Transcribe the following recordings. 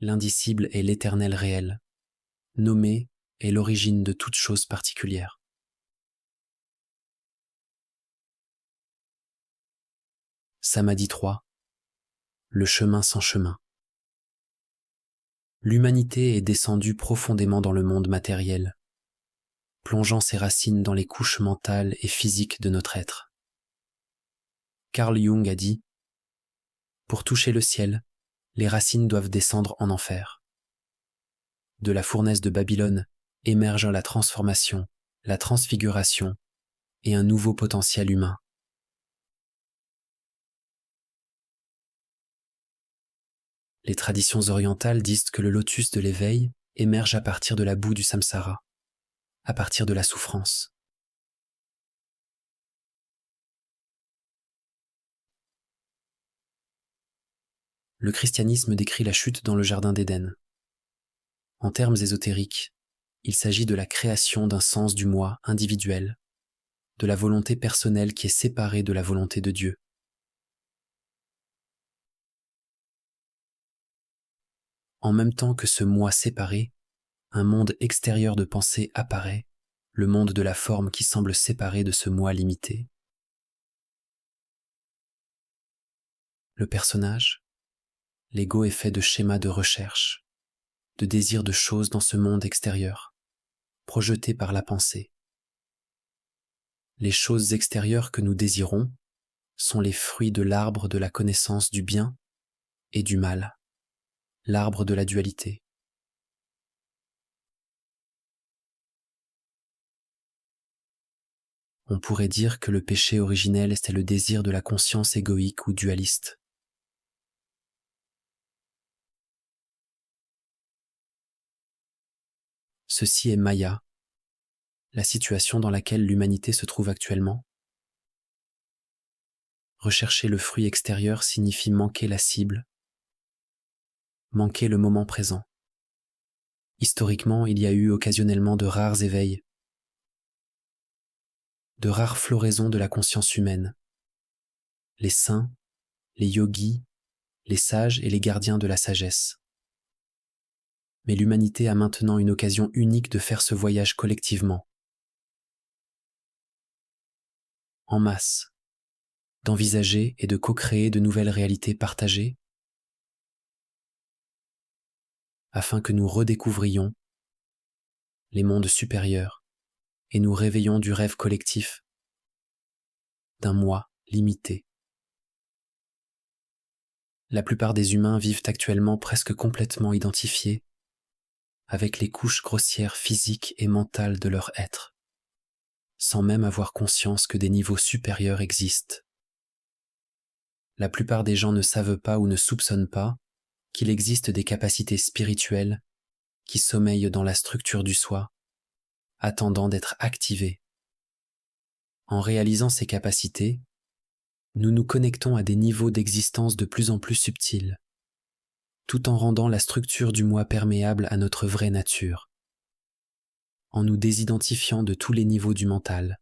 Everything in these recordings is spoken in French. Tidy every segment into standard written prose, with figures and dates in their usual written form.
L'indicible est l'éternel réel. Nommé est l'origine de toute chose particulière. Samadhi 3. Le chemin sans chemin. L'humanité est descendue profondément dans le monde matériel, plongeant ses racines dans les couches mentales et physiques de notre être. Carl Jung a dit « Pour toucher le ciel, les racines doivent descendre en enfer. » De la fournaise de Babylone émerge la transformation, la transfiguration et un nouveau potentiel humain. Les traditions orientales disent que le lotus de l'éveil émerge à partir de la boue du samsara, à partir de la souffrance. Le christianisme décrit la chute dans le jardin d'Éden. En termes ésotériques, il s'agit de la création d'un sens du moi individuel, de la volonté personnelle qui est séparée de la volonté de Dieu. En même temps que ce moi séparé, un monde extérieur de pensée apparaît, le monde de la forme qui semble séparé de ce moi limité. Le personnage, l'ego est fait de schémas de recherche, de désirs de choses dans ce monde extérieur, projetés par la pensée. Les choses extérieures que nous désirons sont les fruits de l'arbre de la connaissance du bien et du mal, l'arbre de la dualité. On pourrait dire que le péché originel était le désir de la conscience égoïque ou dualiste. Ceci est Maya, la situation dans laquelle l'humanité se trouve actuellement. Rechercher le fruit extérieur signifie manquer la cible, manquer le moment présent. Historiquement, il y a eu occasionnellement de rares éveils, de rares floraisons de la conscience humaine. Les saints, les yogis, les sages et les gardiens de la sagesse. Mais l'humanité a maintenant une occasion unique de faire ce voyage collectivement, en masse, d'envisager et de co-créer de nouvelles réalités partagées, afin que nous redécouvrions les mondes supérieurs et nous réveillons du rêve collectif d'un moi limité. La plupart des humains vivent actuellement presque complètement identifiés avec les couches grossières physiques et mentales de leur être, sans même avoir conscience que des niveaux supérieurs existent. La plupart des gens ne savent pas ou ne soupçonnent pas qu'il existe des capacités spirituelles qui sommeillent dans la structure du soi, attendant d'être activées. En réalisant ces capacités, nous nous connectons à des niveaux d'existence de plus en plus subtils, tout en rendant la structure du moi perméable à notre vraie nature, en nous désidentifiant de tous les niveaux du mental,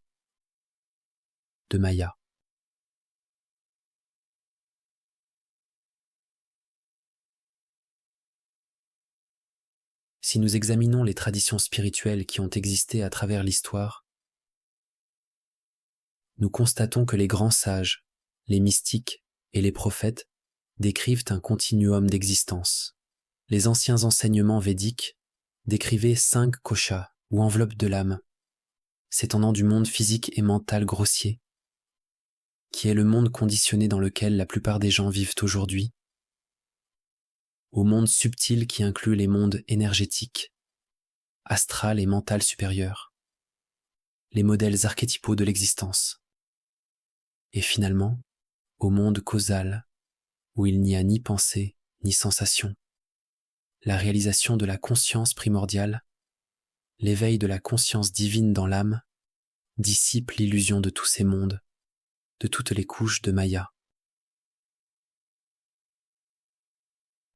de Maya. Si nous examinons les traditions spirituelles qui ont existé à travers l'histoire, nous constatons que les grands sages, les mystiques et les prophètes décrivent un continuum d'existence. Les anciens enseignements védiques décrivaient 5 koshas ou enveloppes de l'âme, s'étendant du monde physique et mental grossier, qui est le monde conditionné dans lequel la plupart des gens vivent aujourd'hui, au monde subtil qui inclut les mondes énergétiques, astral et mental supérieur, les modèles archétypaux de l'existence, et finalement, au monde causal, où il n'y a ni pensée ni sensation, la réalisation de la conscience primordiale, l'éveil de la conscience divine dans l'âme, dissipe l'illusion de tous ces mondes, de toutes les couches de Maya.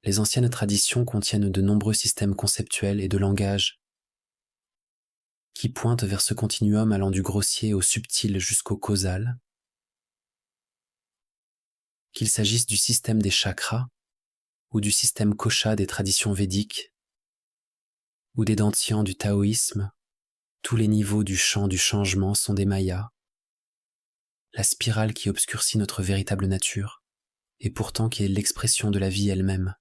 Les anciennes traditions contiennent de nombreux systèmes conceptuels et de langage qui pointent vers ce continuum allant du grossier au subtil jusqu'au causal, qu'il s'agisse du système des chakras ou du système kosha des traditions védiques, ou des dantians du taoïsme, tous les niveaux du champ du changement sont des mayas, la spirale qui obscurcit notre véritable nature, et pourtant qui est l'expression de la vie elle-même.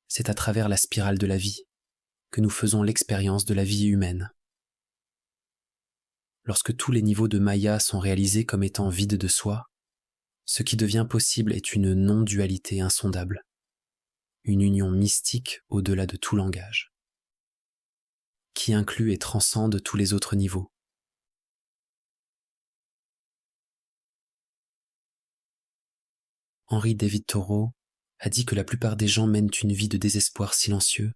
C'est à travers la spirale de la vie que nous faisons l'expérience de la vie humaine. Lorsque tous les niveaux de Maya sont réalisés comme étant vides de soi, ce qui devient possible est une non-dualité insondable, une union mystique au-delà de tout langage, qui inclut et transcende tous les autres niveaux. Henry David Thoreau a dit que la plupart des gens mènent une vie de désespoir silencieux.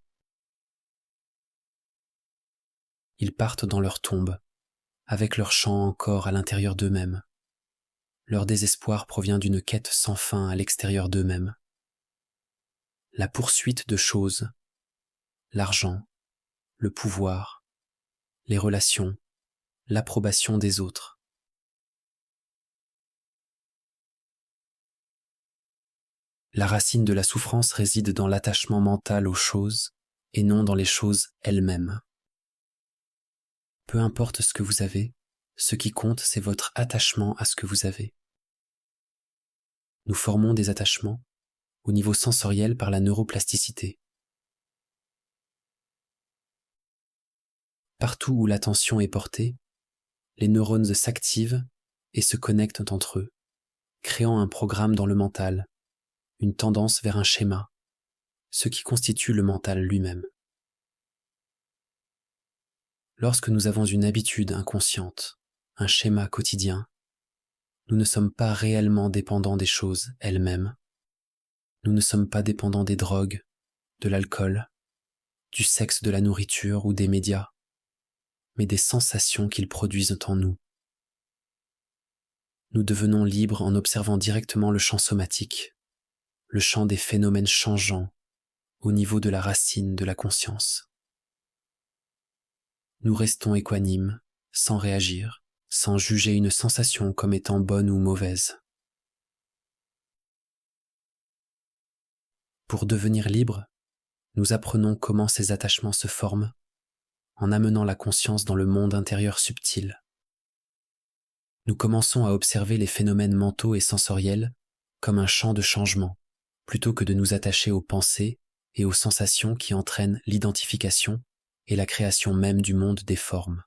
Ils partent dans leur tombe, avec leur chant encore à l'intérieur d'eux-mêmes. Leur désespoir provient d'une quête sans fin à l'extérieur d'eux-mêmes. La poursuite de choses, l'argent, le pouvoir, les relations, l'approbation des autres. La racine de la souffrance réside dans l'attachement mental aux choses et non dans les choses elles-mêmes. Peu importe ce que vous avez, ce qui compte, c'est votre attachement à ce que vous avez. Nous formons des attachements au niveau sensoriel par la neuroplasticité. Partout où l'attention est portée, les neurones s'activent et se connectent entre eux, créant un programme dans le mental, une tendance vers un schéma, ce qui constitue le mental lui-même. Lorsque nous avons une habitude inconsciente, un schéma quotidien, nous ne sommes pas réellement dépendants des choses elles-mêmes. Nous ne sommes pas dépendants des drogues, de l'alcool, du sexe, de la nourriture ou des médias, mais des sensations qu'ils produisent en nous. Nous devenons libres en observant directement le champ somatique, le champ des phénomènes changeants au niveau de la racine de la conscience. Nous restons équanimes, sans réagir, sans juger une sensation comme étant bonne ou mauvaise. Pour devenir libres, nous apprenons comment ces attachements se forment, en amenant la conscience dans le monde intérieur subtil. Nous commençons à observer les phénomènes mentaux et sensoriels comme un champ de changement, plutôt que de nous attacher aux pensées et aux sensations qui entraînent l'identification et la création même du monde des formes.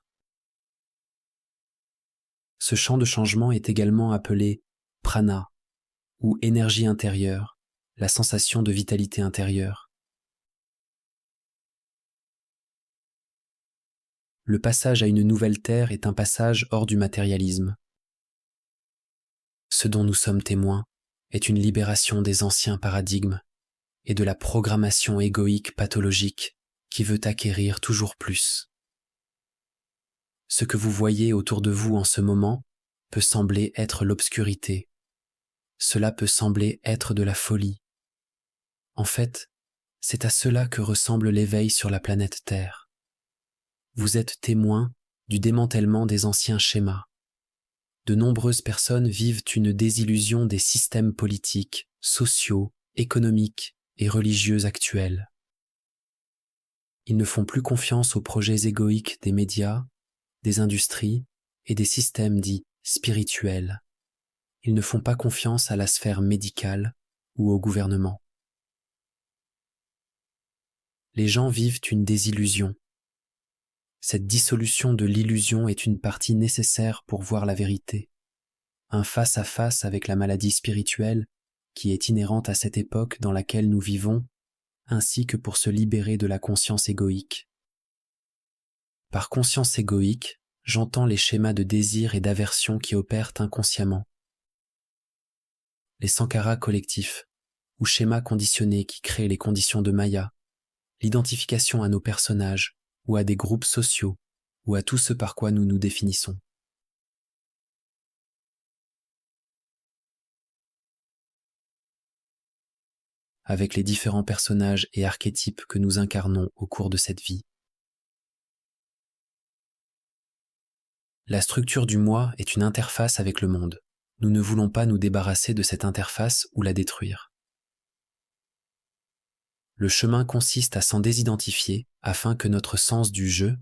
Ce champ de changement est également appelé prana, ou énergie intérieure, la sensation de vitalité intérieure. Le passage à une nouvelle terre est un passage hors du matérialisme. Ce dont nous sommes témoins est une libération des anciens paradigmes et de la programmation égoïque pathologique qui veut acquérir toujours plus. Ce que vous voyez autour de vous en ce moment peut sembler être l'obscurité. Cela peut sembler être de la folie. En fait, c'est à cela que ressemble l'éveil sur la planète Terre. Vous êtes témoin du démantèlement des anciens schémas. De nombreuses personnes vivent une désillusion des systèmes politiques, sociaux, économiques et religieux actuels. Ils ne font plus confiance aux projets égoïques des médias, des industries et des systèmes dits spirituels. Ils ne font pas confiance à la sphère médicale ou au gouvernement. Les gens vivent une désillusion. Cette dissolution de l'illusion est une partie nécessaire pour voir la vérité. Un face-à-face avec la maladie spirituelle qui est inhérente à cette époque dans laquelle nous vivons, ainsi que pour se libérer de la conscience égoïque. Par conscience égoïque, j'entends les schémas de désir et d'aversion qui opèrent inconsciemment. Les sankaras collectifs, ou schémas conditionnés qui créent les conditions de Maya, l'identification à nos personnages, ou à des groupes sociaux, ou à tout ce par quoi nous nous définissons. Avec les différents personnages et archétypes que nous incarnons au cours de cette vie. La structure du moi est une interface avec le monde. nous ne voulons pas nous débarrasser de cette interface ou la détruire. Le chemin consiste à s'en désidentifier afin que notre sens du jeu,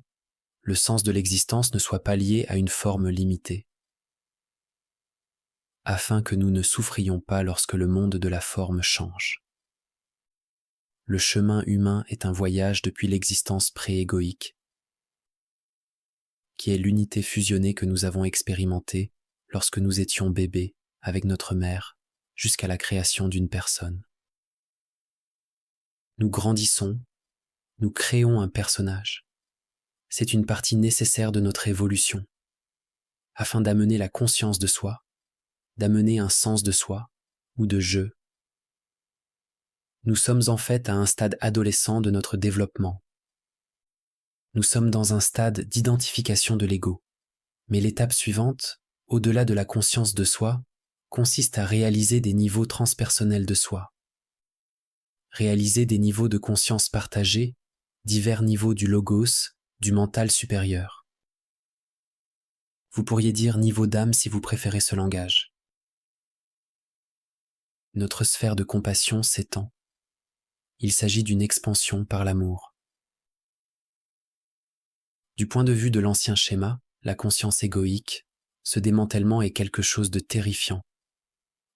le sens de l'existence, ne soit pas lié à une forme limitée, afin que nous ne souffrions pas lorsque le monde de la forme change. Le chemin humain est un voyage depuis l'existence pré-égoïque, qui est l'unité fusionnée que nous avons expérimentée lorsque nous étions bébés avec notre mère, jusqu'à la création d'une personne. Nous grandissons, nous créons un personnage. C'est une partie nécessaire de notre évolution, afin d'amener la conscience de soi, d'amener un sens de soi ou de jeu. Nous sommes en fait à un stade adolescent de notre développement. Nous sommes dans un stade d'identification de l'ego. Mais l'étape suivante, au-delà de la conscience de soi, consiste à réaliser des niveaux transpersonnels de soi. Réaliser des niveaux de conscience partagés, divers niveaux du logos, du mental supérieur. Vous pourriez dire niveau d'âme si vous préférez ce langage. Notre sphère de compassion s'étend. Il s'agit d'une expansion par l'amour. Du point de vue de l'ancien schéma, la conscience égoïque, ce démantèlement est quelque chose de terrifiant.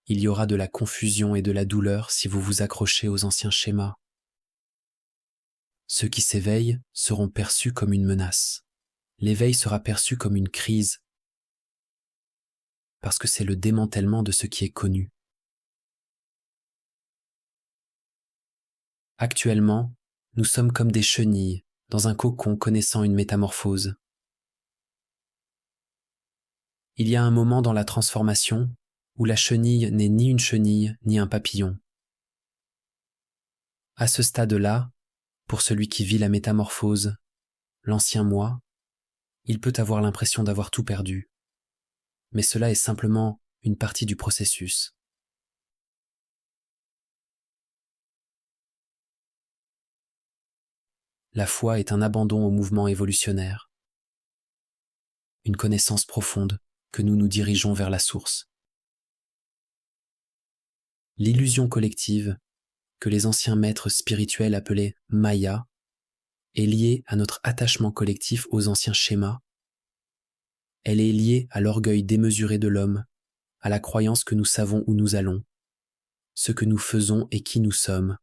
Il y aura de la confusion et de la douleur si vous vous accrochez aux anciens schémas. Ceux qui s'éveillent seront perçus comme une menace. L'éveil sera perçu comme une crise, parce que c'est le démantèlement de ce qui est connu. Actuellement, nous sommes comme des chenilles dans un cocon connaissant une métamorphose. Il y a un moment dans la transformation où la chenille n'est ni une chenille ni un papillon. À ce stade-là, pour celui qui vit la métamorphose, l'ancien moi, il peut avoir l'impression d'avoir tout perdu. Mais cela est simplement une partie du processus. La foi est un abandon au mouvement évolutionnaire, une connaissance profonde que nous nous dirigeons vers la source. L'illusion collective, que les anciens maîtres spirituels appelaient Maya, est liée à notre attachement collectif aux anciens schémas. Elle est liée à l'orgueil démesuré de l'homme, à la croyance que nous savons où nous allons, ce que nous faisons et qui nous sommes.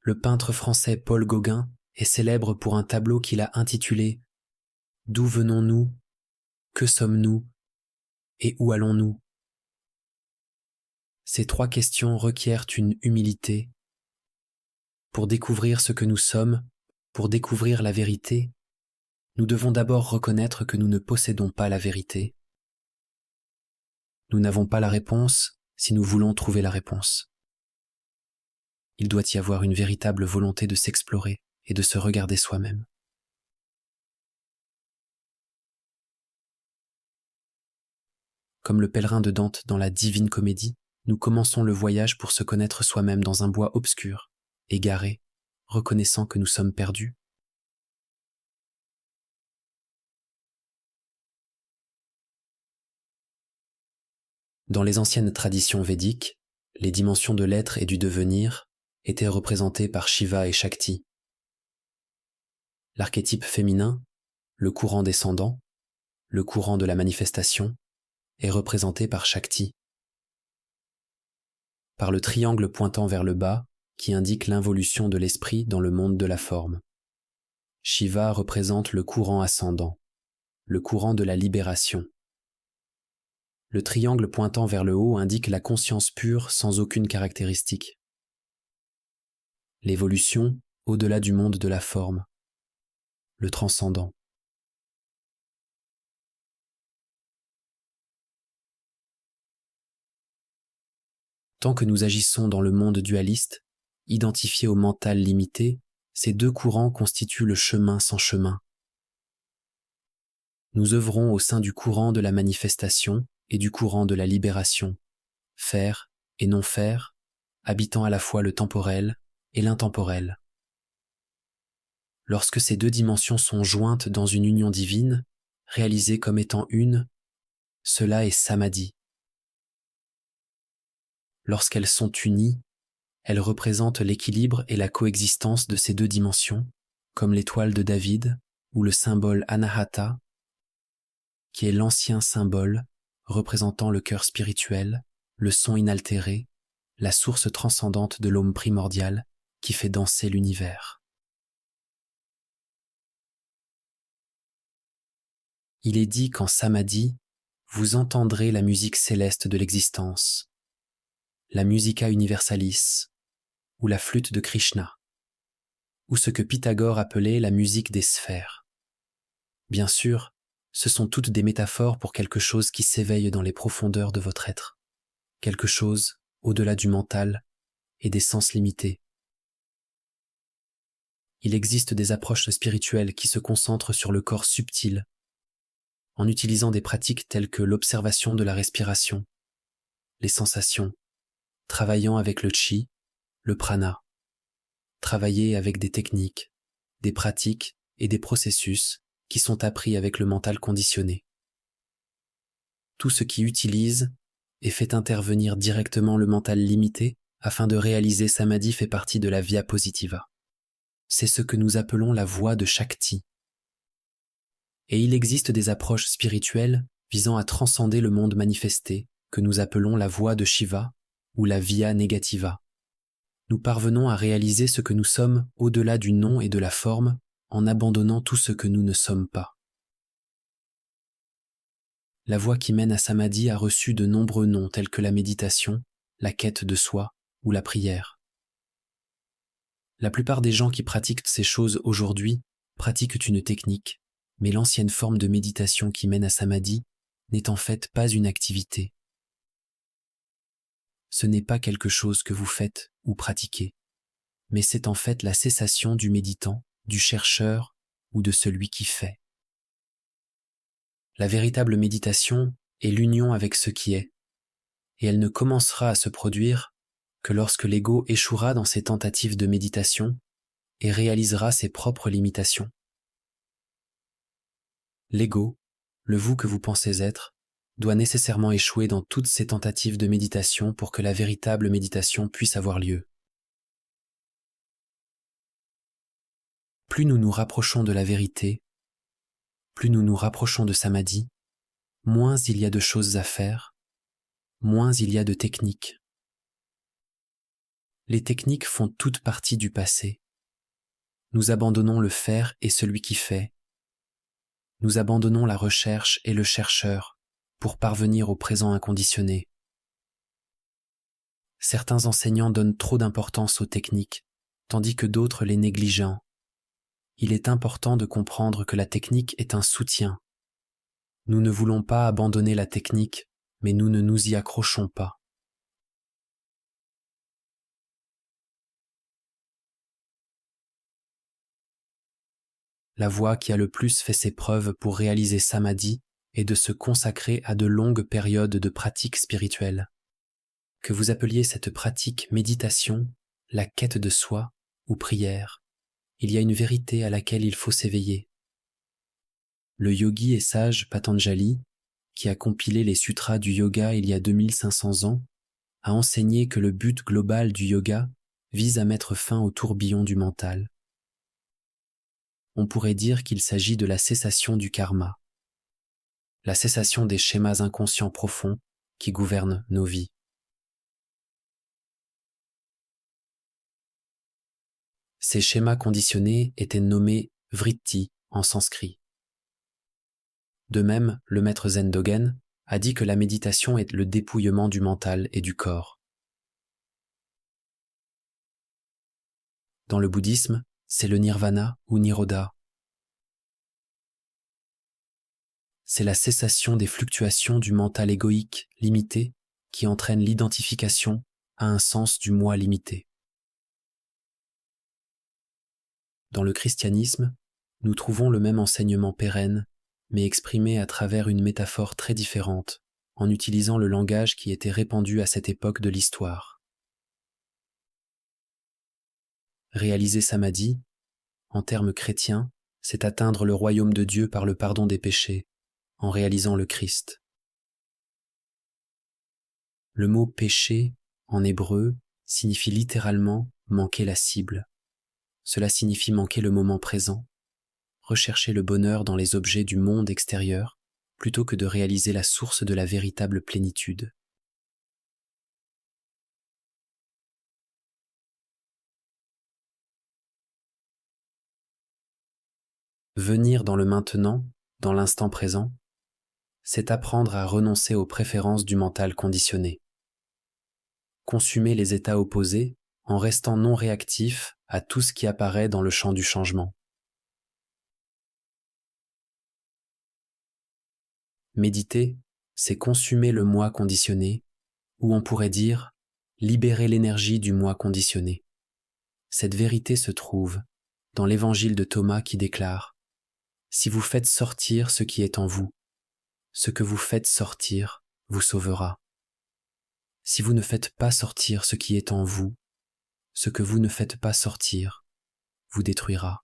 Le peintre français Paul Gauguin est célèbre pour un tableau qu'il a intitulé « D'où venons-nous ? Que sommes-nous ? Et où allons-nous » Ces trois questions requièrent une humilité. Pour découvrir ce que nous sommes, pour découvrir la vérité, nous devons d'abord reconnaître que nous ne possédons pas la vérité. Nous n'avons pas la réponse si nous voulons trouver la réponse. Il doit y avoir une véritable volonté de s'explorer et de se regarder soi-même. Comme le pèlerin de Dante dans la Divine Comédie, nous commençons le voyage pour se connaître soi-même dans un bois obscur, égaré, reconnaissant que nous sommes perdus. Dans les anciennes traditions védiques, les dimensions de l'être et du devenir étaient représentées par Shiva et Shakti. L'archétype féminin, le courant descendant, le courant de la manifestation, est représenté par Shakti. Par le triangle pointant vers le bas, qui indique l'involution de l'esprit dans le monde de la forme. Shiva représente le courant ascendant, le courant de la libération. Le triangle pointant vers le haut indique la conscience pure sans aucune caractéristique. L'évolution au-delà du monde de la forme, le transcendant. Tant que nous agissons dans le monde dualiste, identifié au mental limité, ces deux courants constituent le chemin sans chemin. Nous œuvrons au sein du courant de la manifestation et du courant de la libération, faire et non faire, habitant à la fois le temporel et l'intemporel. Lorsque ces deux dimensions sont jointes dans une union divine, réalisées comme étant une, cela est samadhi. Lorsqu'elles sont unies, elles représentent l'équilibre et la coexistence de ces deux dimensions, comme l'étoile de David ou le symbole Anahata, qui est l'ancien symbole représentant le cœur spirituel, le son inaltéré, la source transcendante de l'homme primordial qui fait danser l'univers. Il est dit qu'en samadhi, vous entendrez la musique céleste de l'existence, la musica universalis, ou la flûte de Krishna, ou ce que Pythagore appelait la musique des sphères. Bien sûr, ce sont toutes des métaphores pour quelque chose qui s'éveille dans les profondeurs de votre être, quelque chose au-delà du mental et des sens limités. Il existe des approches spirituelles qui se concentrent sur le corps subtil, en utilisant des pratiques telles que l'observation de la respiration, les sensations, travaillant avec le chi, le prana, travailler avec des techniques, des pratiques et des processus qui sont appris avec le mental conditionné. Tout ce qui utilise et fait intervenir directement le mental limité afin de réaliser samadhi fait partie de la via positiva. C'est ce que nous appelons la voie de Shakti. Et il existe des approches spirituelles visant à transcender le monde manifesté que nous appelons la voie de Shiva ou la via negativa. Nous parvenons à réaliser ce que nous sommes au-delà du nom et de la forme en abandonnant tout ce que nous ne sommes pas. La voie qui mène à Samadhi a reçu de nombreux noms tels que la méditation, la quête de soi ou la prière. La plupart des gens qui pratiquent ces choses aujourd'hui pratiquent une technique, mais l'ancienne forme de méditation qui mène à Samadhi n'est en fait pas une activité. Ce n'est pas quelque chose que vous faites ou pratiquez, mais c'est en fait la cessation du méditant, du chercheur ou de celui qui fait. La véritable méditation est l'union avec ce qui est, et elle ne commencera à se produire que lorsque l'ego échouera dans ses tentatives de méditation et réalisera ses propres limitations. L'ego, le vous que vous pensez être, doit nécessairement échouer dans toutes ses tentatives de méditation pour que la véritable méditation puisse avoir lieu. Plus nous nous rapprochons de la vérité, plus nous nous rapprochons de Samadhi, moins il y a de choses à faire, moins il y a de techniques. Les techniques font toute partie du passé. Nous abandonnons le faire et celui qui fait. Nous abandonnons la recherche et le chercheur pour parvenir au présent inconditionné. Certains enseignants donnent trop d'importance aux techniques, tandis que d'autres les négligent. Il est important de comprendre que la technique est un soutien. Nous ne voulons pas abandonner la technique, mais nous ne nous y accrochons pas. La voie qui a le plus fait ses preuves pour réaliser Samadhi est de se consacrer à de longues périodes de pratique spirituelle. Que vous appeliez cette pratique méditation, la quête de soi ou prière, il y a une vérité à laquelle il faut s'éveiller. Le yogi et sage Patanjali, qui a compilé les sutras du yoga il y a 2500 ans, a enseigné que le but global du yoga vise à mettre fin au tourbillon du mental. On pourrait dire qu'il s'agit de la cessation du karma, la cessation des schémas inconscients profonds qui gouvernent nos vies. Ces schémas conditionnés étaient nommés vritti en sanskrit. De même, le maître Zen Dogen a dit que la méditation est le dépouillement du mental et du corps. Dans le bouddhisme, c'est le nirvana ou nirodha. C'est la cessation des fluctuations du mental égoïque limité qui entraîne l'identification à un sens du moi limité. Dans le christianisme, nous trouvons le même enseignement pérenne, mais exprimé à travers une métaphore très différente, en utilisant le langage qui était répandu à cette époque de l'histoire. Réaliser Samadhi, en termes chrétiens, c'est atteindre le royaume de Dieu par le pardon des péchés, en réalisant le Christ. Le mot péché, en hébreu, signifie littéralement manquer la cible. Cela signifie manquer le moment présent, rechercher le bonheur dans les objets du monde extérieur, plutôt que de réaliser la source de la véritable plénitude. Venir dans le maintenant, dans l'instant présent, c'est apprendre à renoncer aux préférences du mental conditionné. Consumer les états opposés en restant non réactif à tout ce qui apparaît dans le champ du changement. Méditer, c'est consumer le moi conditionné, ou on pourrait dire libérer l'énergie du moi conditionné. Cette vérité se trouve dans l'évangile de Thomas qui déclare « Si vous faites sortir ce qui est en vous, ce que vous faites sortir vous sauvera. Si vous ne faites pas sortir ce qui est en vous, ce que vous ne faites pas sortir vous détruira. »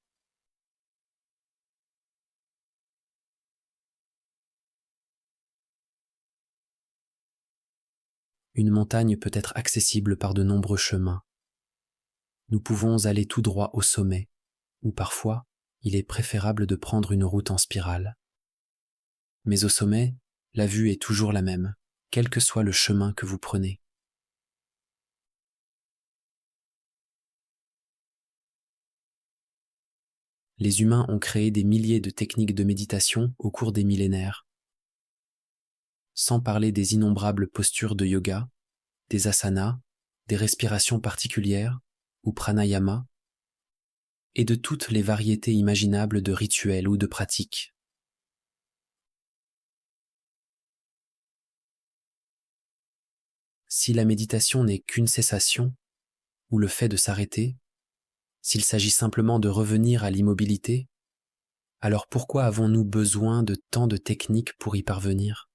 Une montagne peut être accessible par de nombreux chemins. Nous pouvons aller tout droit au sommet, ou parfois, il est préférable de prendre une route en spirale. Mais au sommet, la vue est toujours la même, quel que soit le chemin que vous prenez. Les humains ont créé des milliers de techniques de méditation au cours des millénaires, sans parler des innombrables postures de yoga, des asanas, des respirations particulières ou pranayama, et de toutes les variétés imaginables de rituels ou de pratiques. Si la méditation n'est qu'une cessation, ou le fait de s'arrêter, s'il s'agit simplement de revenir à l'immobilité, alors pourquoi avons-nous besoin de tant de techniques pour y parvenir ?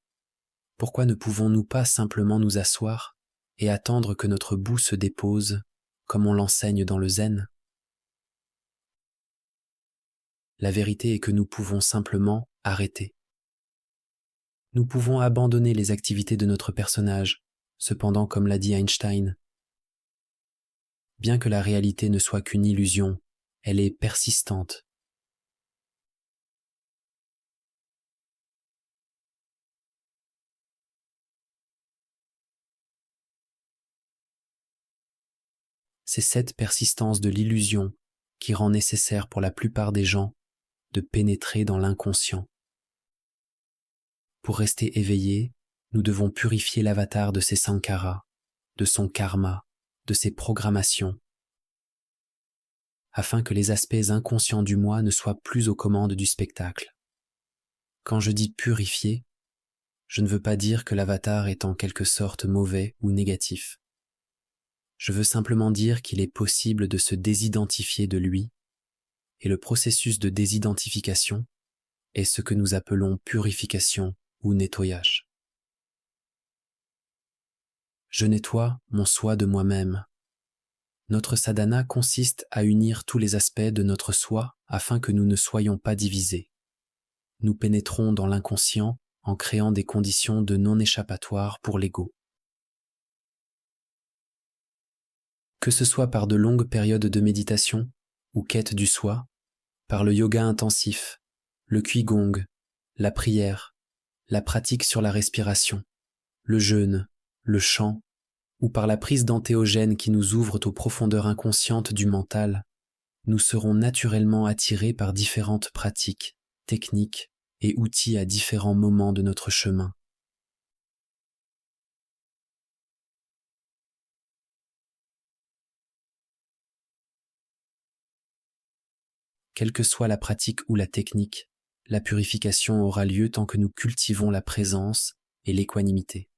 Pourquoi ne pouvons-nous pas simplement nous asseoir et attendre que notre boue se dépose, comme on l'enseigne dans le zen ? La vérité est que nous pouvons simplement arrêter. Nous pouvons abandonner les activités de notre personnage, cependant comme l'a dit Einstein. Bien que la réalité ne soit qu'une illusion, elle est persistante. C'est cette persistance de l'illusion qui rend nécessaire pour la plupart des gens de pénétrer dans l'inconscient. Pour rester éveillés, nous devons purifier l'avatar de ses sankharas, de son karma, de ses programmations, afin que les aspects inconscients du moi ne soient plus aux commandes du spectacle. Quand je dis purifier, je ne veux pas dire que l'avatar est en quelque sorte mauvais ou négatif. Je veux simplement dire qu'il est possible de se désidentifier de lui, et le processus de désidentification est ce que nous appelons purification ou nettoyage. Je nettoie mon soi de moi-même. Notre sadhana consiste à unir tous les aspects de notre soi afin que nous ne soyons pas divisés. Nous pénétrons dans l'inconscient en créant des conditions de non-échappatoire pour l'ego. Que ce soit par de longues périodes de méditation ou quête du soi, par le yoga intensif, le qigong, la prière, la pratique sur la respiration, le jeûne, le chant, ou par la prise d'antéogènes qui nous ouvrent aux profondeurs inconscientes du mental, nous serons naturellement attirés par différentes pratiques, techniques et outils à différents moments de notre chemin. Quelle que soit la pratique ou la technique, la purification aura lieu tant que nous cultivons la présence et l'équanimité.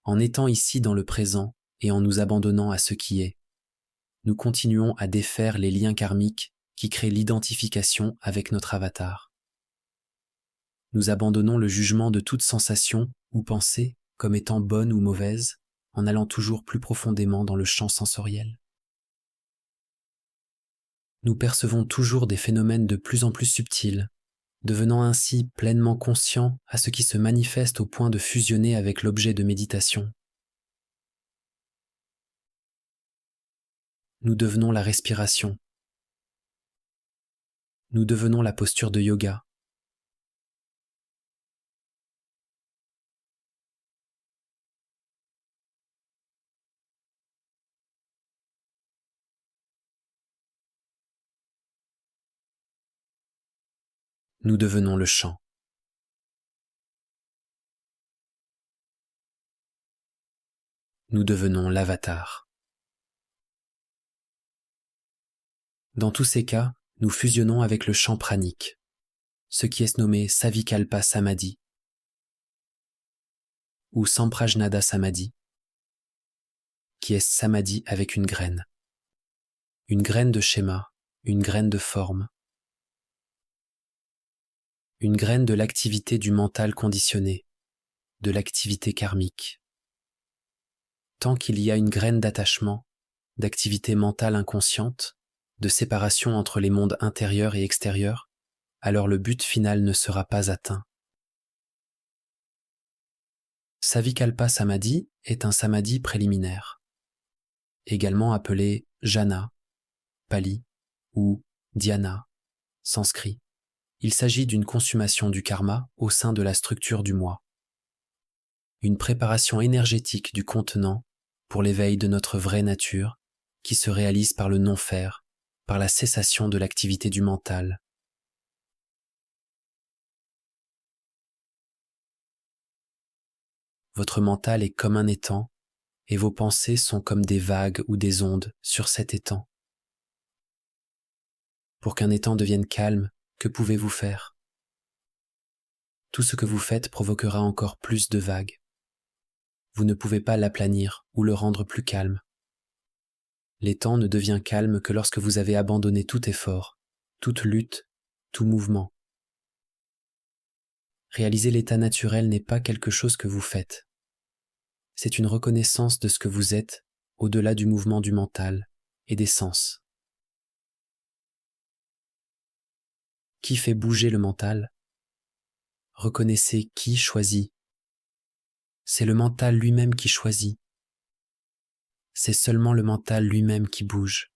En étant ici dans le présent et en nous abandonnant à ce qui est, nous continuons à défaire les liens karmiques qui créent l'identification avec notre avatar. Nous abandonnons le jugement de toute sensation ou pensée comme étant bonne ou mauvaise en allant toujours plus profondément dans le champ sensoriel. Nous percevons toujours des phénomènes de plus en plus subtils, devenant ainsi pleinement conscients à ce qui se manifeste au point de fusionner avec l'objet de méditation. Nous devenons la respiration. Nous devenons la posture de yoga. Nous devenons le chant. Nous devenons l'avatar. Dans tous ces cas, nous fusionnons avec le chant pranique, ce qui est nommé Savikalpa Samadhi ou Samprajnada Samadhi, qui est Samadhi avec une graine de schéma, une graine de forme, une graine de l'activité du mental conditionné, de l'activité karmique. Tant qu'il y a une graine d'attachement, d'activité mentale inconsciente, de séparation entre les mondes intérieurs et extérieurs, alors le but final ne sera pas atteint. Savikalpa Samadhi est un samadhi préliminaire, également appelé jhana, pali, ou dhyana, sanskrit. Il s'agit d'une consommation du karma au sein de la structure du moi. Une préparation énergétique du contenant pour l'éveil de notre vraie nature qui se réalise par le non-faire, par la cessation de l'activité du mental. Votre mental est comme un étang et vos pensées sont comme des vagues ou des ondes sur cet étang. Pour qu'un étang devienne calme, que pouvez-vous faire? Tout ce que vous faites provoquera encore plus de vagues. Vous ne pouvez pas l'aplanir ou le rendre plus calme. L'étang ne devient calme que lorsque vous avez abandonné tout effort, toute lutte, tout mouvement. Réaliser l'état naturel n'est pas quelque chose que vous faites. C'est une reconnaissance de ce que vous êtes au-delà du mouvement du mental et des sens. Qui fait bouger le mental? Reconnaissez qui choisit. C'est le mental lui-même qui choisit. C'est seulement le mental lui-même qui bouge.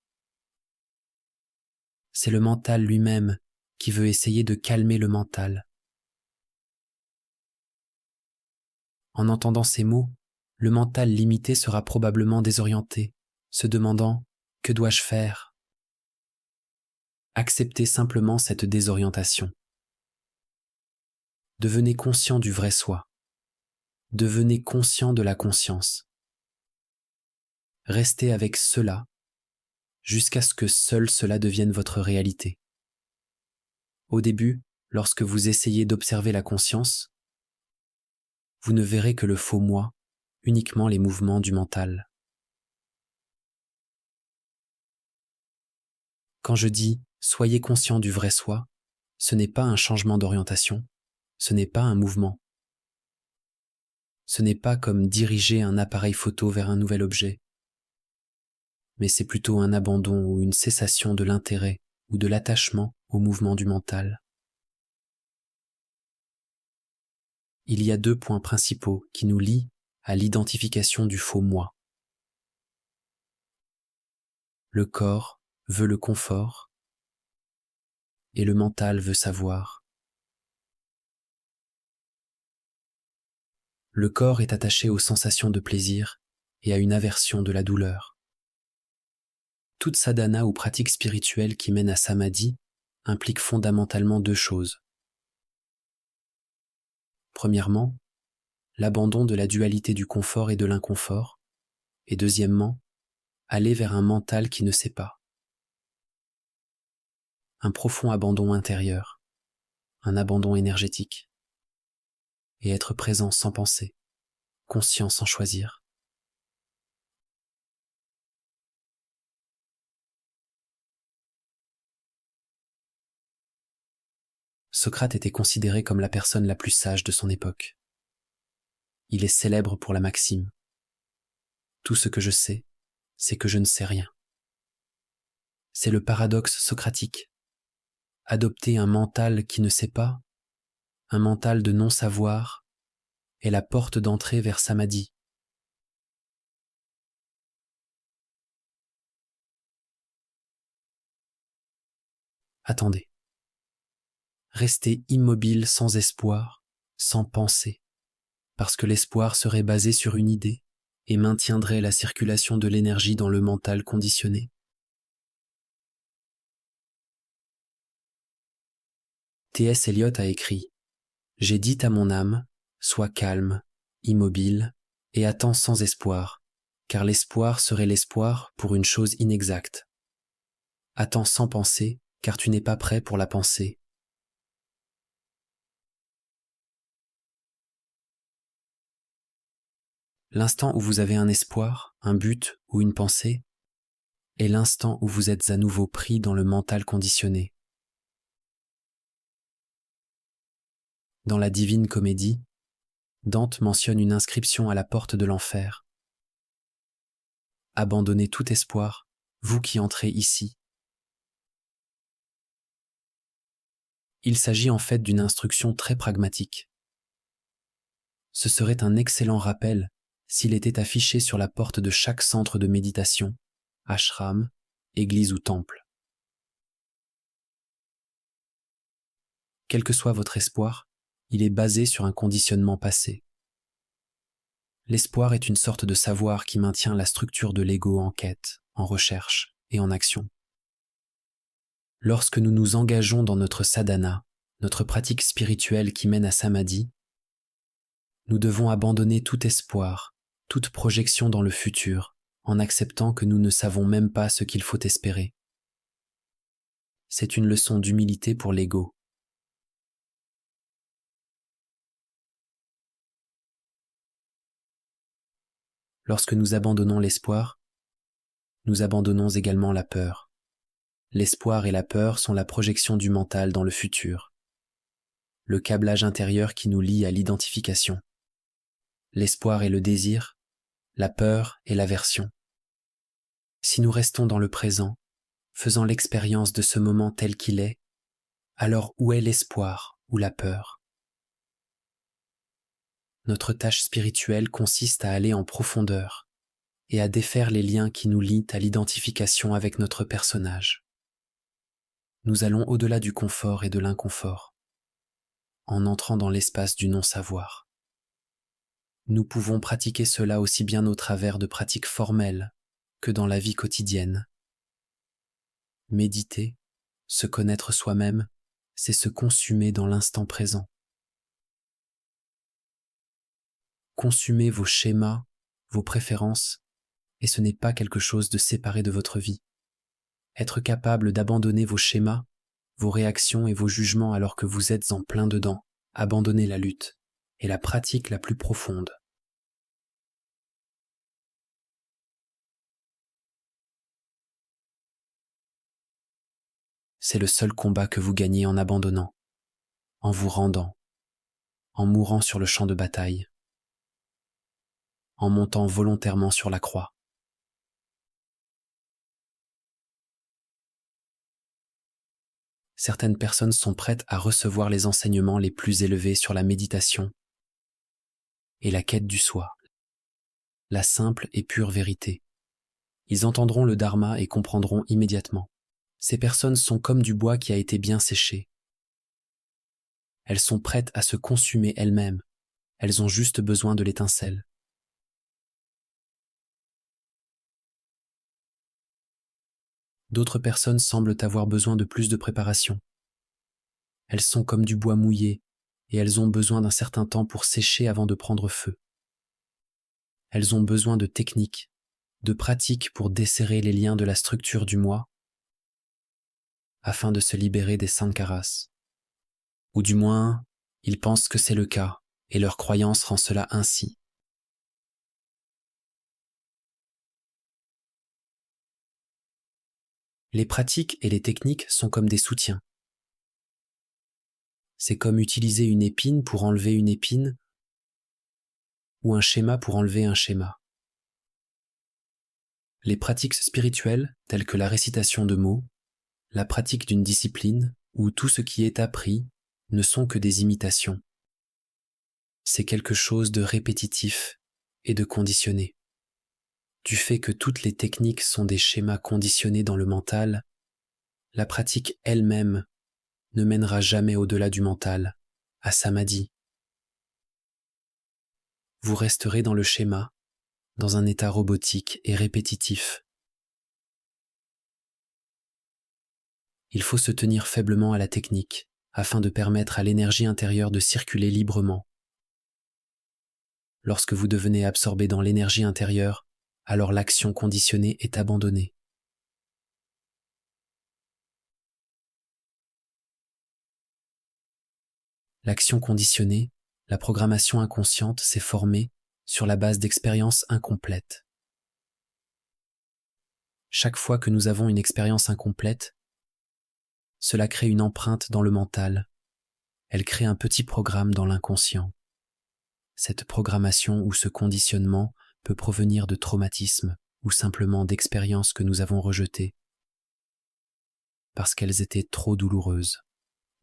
C'est le mental lui-même qui veut essayer de calmer le mental. En entendant ces mots, le mental limité sera probablement désorienté, se demandant « Que dois-je faire ?» Acceptez simplement cette désorientation. Devenez conscient du vrai soi. Devenez conscient de la conscience. Restez avec cela jusqu'à ce que seul cela devienne votre réalité. Au début, lorsque vous essayez d'observer la conscience, vous ne verrez que le faux moi, uniquement les mouvements du mental. Quand je dis « soyez conscient du vrai soi », ce n'est pas un changement d'orientation, ce n'est pas un mouvement. Ce n'est pas comme diriger un appareil photo vers un nouvel objet, mais c'est plutôt un abandon ou une cessation de l'intérêt ou de l'attachement au mouvement du mental. Il y a 2 points principaux qui nous lient à l'identification du faux moi. Le corps veut le confort et le mental veut savoir. Le corps est attaché aux sensations de plaisir et à une aversion de la douleur. Toute sadhana ou pratique spirituelle qui mène à samadhi implique fondamentalement 2 choses. Premièrement, l'abandon de la dualité du confort et de l'inconfort, et deuxièmement, aller vers un mental qui ne sait pas. Un profond abandon intérieur, un abandon énergétique, et être présent sans penser, conscient sans choisir. Socrate était considéré comme la personne la plus sage de son époque. Il est célèbre pour la maxime « Tout ce que je sais, c'est que je ne sais rien ». C'est le paradoxe socratique. Adopter un mental qui ne sait pas, un mental de non-savoir, est la porte d'entrée vers Samadhi. Attendez. Restez immobile sans espoir, sans pensée, parce que l'espoir serait basé sur une idée et maintiendrait la circulation de l'énergie dans le mental conditionné. T.S. Eliot a écrit « J'ai dit à mon âme, sois calme, immobile, et attends sans espoir, car l'espoir serait l'espoir pour une chose inexacte. Attends sans penser, car tu n'es pas prêt pour la pensée. » L'instant où vous avez un espoir, un but ou une pensée est l'instant où vous êtes à nouveau pris dans le mental conditionné. Dans la Divine Comédie, Dante mentionne une inscription à la porte de l'enfer. Abandonnez tout espoir, vous qui entrez ici. Il s'agit en fait d'une instruction très pragmatique. Ce serait un excellent rappel s'il était affiché sur la porte de chaque centre de méditation, ashram, église ou temple. Quel que soit votre espoir, il est basé sur un conditionnement passé. L'espoir est une sorte de savoir qui maintient la structure de l'ego en quête, en recherche et en action. Lorsque nous nous engageons dans notre sadhana, notre pratique spirituelle qui mène à Samadhi, nous devons abandonner tout espoir, toute projection dans le futur, en acceptant que nous ne savons même pas ce qu'il faut espérer. C'est une leçon d'humilité pour l'ego. Lorsque nous abandonnons l'espoir, nous abandonnons également la peur. L'espoir et la peur sont la projection du mental dans le futur, le câblage intérieur qui nous lie à l'identification. L'espoir est le désir, la peur est l'aversion. Si nous restons dans le présent, faisant l'expérience de ce moment tel qu'il est, alors où est l'espoir ou la peur ? Notre tâche spirituelle consiste à aller en profondeur et à défaire les liens qui nous lient à l'identification avec notre personnage. Nous allons au-delà du confort et de l'inconfort, en entrant dans l'espace du non-savoir. Nous pouvons pratiquer cela aussi bien au travers de pratiques formelles que dans la vie quotidienne. Méditer, se connaître soi-même, c'est se consumer dans l'instant présent. Consumez vos schémas, vos préférences, et ce n'est pas quelque chose de séparé de votre vie. Être capable d'abandonner vos schémas, vos réactions et vos jugements alors que vous êtes en plein dedans, abandonner la lutte, est la pratique la plus profonde. C'est le seul combat que vous gagnez en abandonnant, en vous rendant, en mourant sur le champ de bataille, en montant volontairement sur la croix. Certaines personnes sont prêtes à recevoir les enseignements les plus élevés sur la méditation et la quête du soi, la simple et pure vérité. Ils entendront le dharma et comprendront immédiatement. Ces personnes sont comme du bois qui a été bien séché. Elles sont prêtes à se consumer elles-mêmes. Elles ont juste besoin de l'étincelle. D'autres personnes semblent avoir besoin de plus de préparation. Elles sont comme du bois mouillé et elles ont besoin d'un certain temps pour sécher avant de prendre feu. Elles ont besoin de techniques, de pratiques pour desserrer les liens de la structure du moi afin de se libérer des sankharas. Ou du moins, ils pensent que c'est le cas et leur croyance rend cela ainsi. Les pratiques et les techniques sont comme des soutiens. C'est comme utiliser une épine pour enlever une épine ou un schéma pour enlever un schéma. Les pratiques spirituelles, telles que la récitation de mots, la pratique d'une discipline ou tout ce qui est appris, ne sont que des imitations. C'est quelque chose de répétitif et de conditionné. Du fait que toutes les techniques sont des schémas conditionnés dans le mental, la pratique elle-même ne mènera jamais au-delà du mental, à samadhi. Vous resterez dans le schéma, dans un état robotique et répétitif. Il faut se tenir faiblement à la technique afin de permettre à l'énergie intérieure de circuler librement. Lorsque vous devenez absorbé dans l'énergie intérieure, alors l'action conditionnée est abandonnée. L'action conditionnée, la programmation inconsciente s'est formée sur la base d'expériences incomplètes. Chaque fois que nous avons une expérience incomplète, cela crée une empreinte dans le mental. Elle crée un petit programme dans l'inconscient. Cette programmation ou ce conditionnement peut provenir de traumatismes ou simplement d'expériences que nous avons rejetées parce qu'elles étaient trop douloureuses.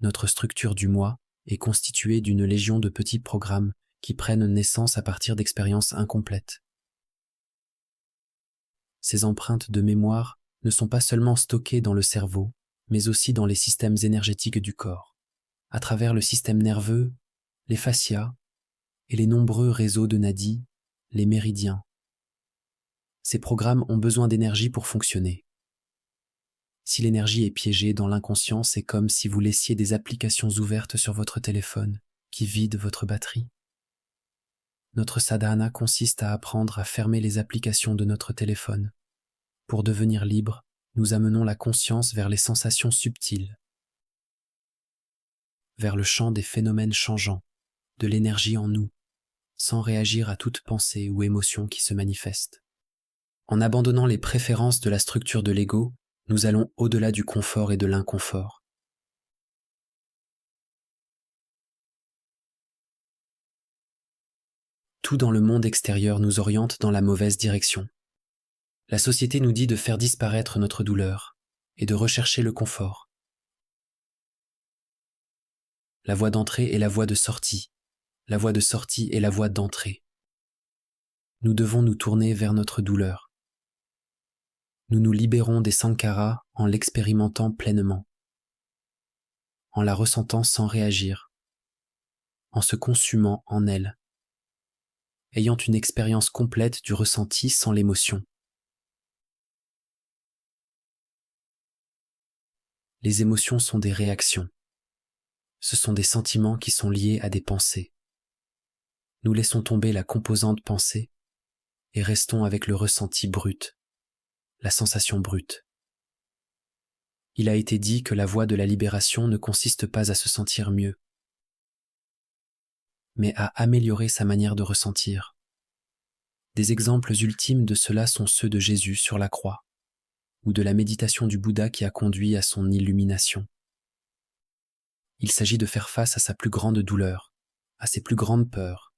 Notre structure du moi est constituée d'une légion de petits programmes qui prennent naissance à partir d'expériences incomplètes. Ces empreintes de mémoire ne sont pas seulement stockées dans le cerveau, mais aussi dans les systèmes énergétiques du corps, à travers le système nerveux, les fascias et les nombreux réseaux de nadis, les méridiens. Ces programmes ont besoin d'énergie pour fonctionner. Si l'énergie est piégée dans l'inconscient, c'est comme si vous laissiez des applications ouvertes sur votre téléphone qui vident votre batterie. Notre sadhana consiste à apprendre à fermer les applications de notre téléphone. Pour devenir libre, nous amenons la conscience vers les sensations subtiles, vers le champ des phénomènes changeants, de l'énergie en nous, sans réagir à toute pensée ou émotion qui se manifeste. En abandonnant les préférences de la structure de l'ego, nous allons au-delà du confort et de l'inconfort. Tout dans le monde extérieur nous oriente dans la mauvaise direction. La société nous dit de faire disparaître notre douleur et de rechercher le confort. La voie d'entrée est la voie de sortie. La voie de sortie est la voie d'entrée. Nous devons nous tourner vers notre douleur. Nous nous libérons des sankharas en l'expérimentant pleinement, en la ressentant sans réagir, en se consumant en elle, ayant une expérience complète du ressenti sans l'émotion. Les émotions sont des réactions. Ce sont des sentiments qui sont liés à des pensées. Nous laissons tomber la composante pensée et restons avec le ressenti brut, la sensation brute. Il a été dit que la voie de la libération ne consiste pas à se sentir mieux, mais à améliorer sa manière de ressentir. Des exemples ultimes de cela sont ceux de Jésus sur la croix, ou de la méditation du Bouddha qui a conduit à son illumination. Il s'agit de faire face à sa plus grande douleur, à ses plus grandes peurs,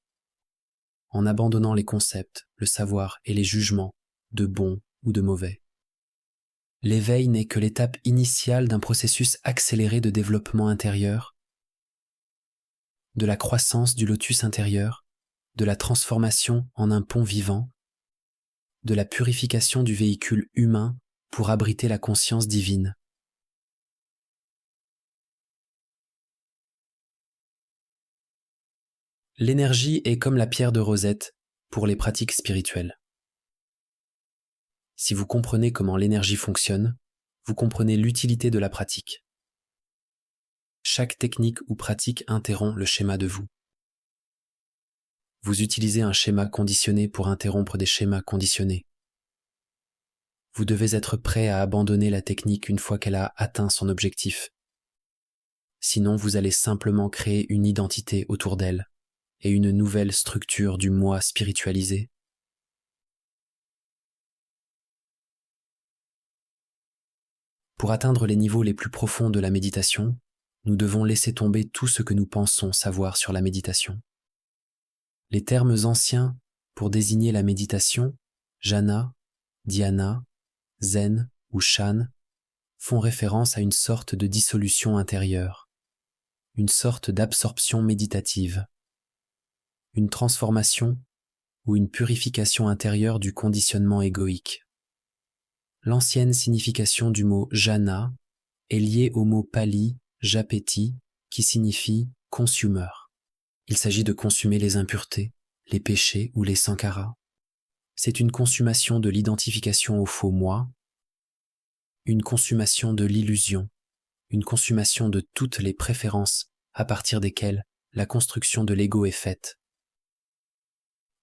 en abandonnant les concepts, le savoir et les jugements, de bons ou de mauvais. L'éveil n'est que l'étape initiale d'un processus accéléré de développement intérieur, de la croissance du lotus intérieur, de la transformation en un pont vivant, de la purification du véhicule humain pour abriter la conscience divine. L'énergie est comme la pierre de Rosette pour les pratiques spirituelles. Si vous comprenez comment l'énergie fonctionne, vous comprenez l'utilité de la pratique. Chaque technique ou pratique interrompt le schéma de vous. Vous utilisez un schéma conditionné pour interrompre des schémas conditionnés. Vous devez être prêt à abandonner la technique une fois qu'elle a atteint son objectif. Sinon, vous allez simplement créer une identité autour d'elle et une nouvelle structure du moi spiritualisé. Pour atteindre les niveaux les plus profonds de la méditation, nous devons laisser tomber tout ce que nous pensons savoir sur la méditation. Les termes anciens pour désigner la méditation, jhana, dhyana, zen ou shan font référence à une sorte de dissolution intérieure, une sorte d'absorption méditative, une transformation ou une purification intérieure du conditionnement égoïque. L'ancienne signification du mot jhana est liée au mot pali japeti qui signifie consumer. Il s'agit de consumer les impuretés, les péchés ou les sankaras. C'est une consommation de l'identification au faux moi, une consommation de l'illusion, une consommation de toutes les préférences à partir desquelles la construction de l'ego est faite,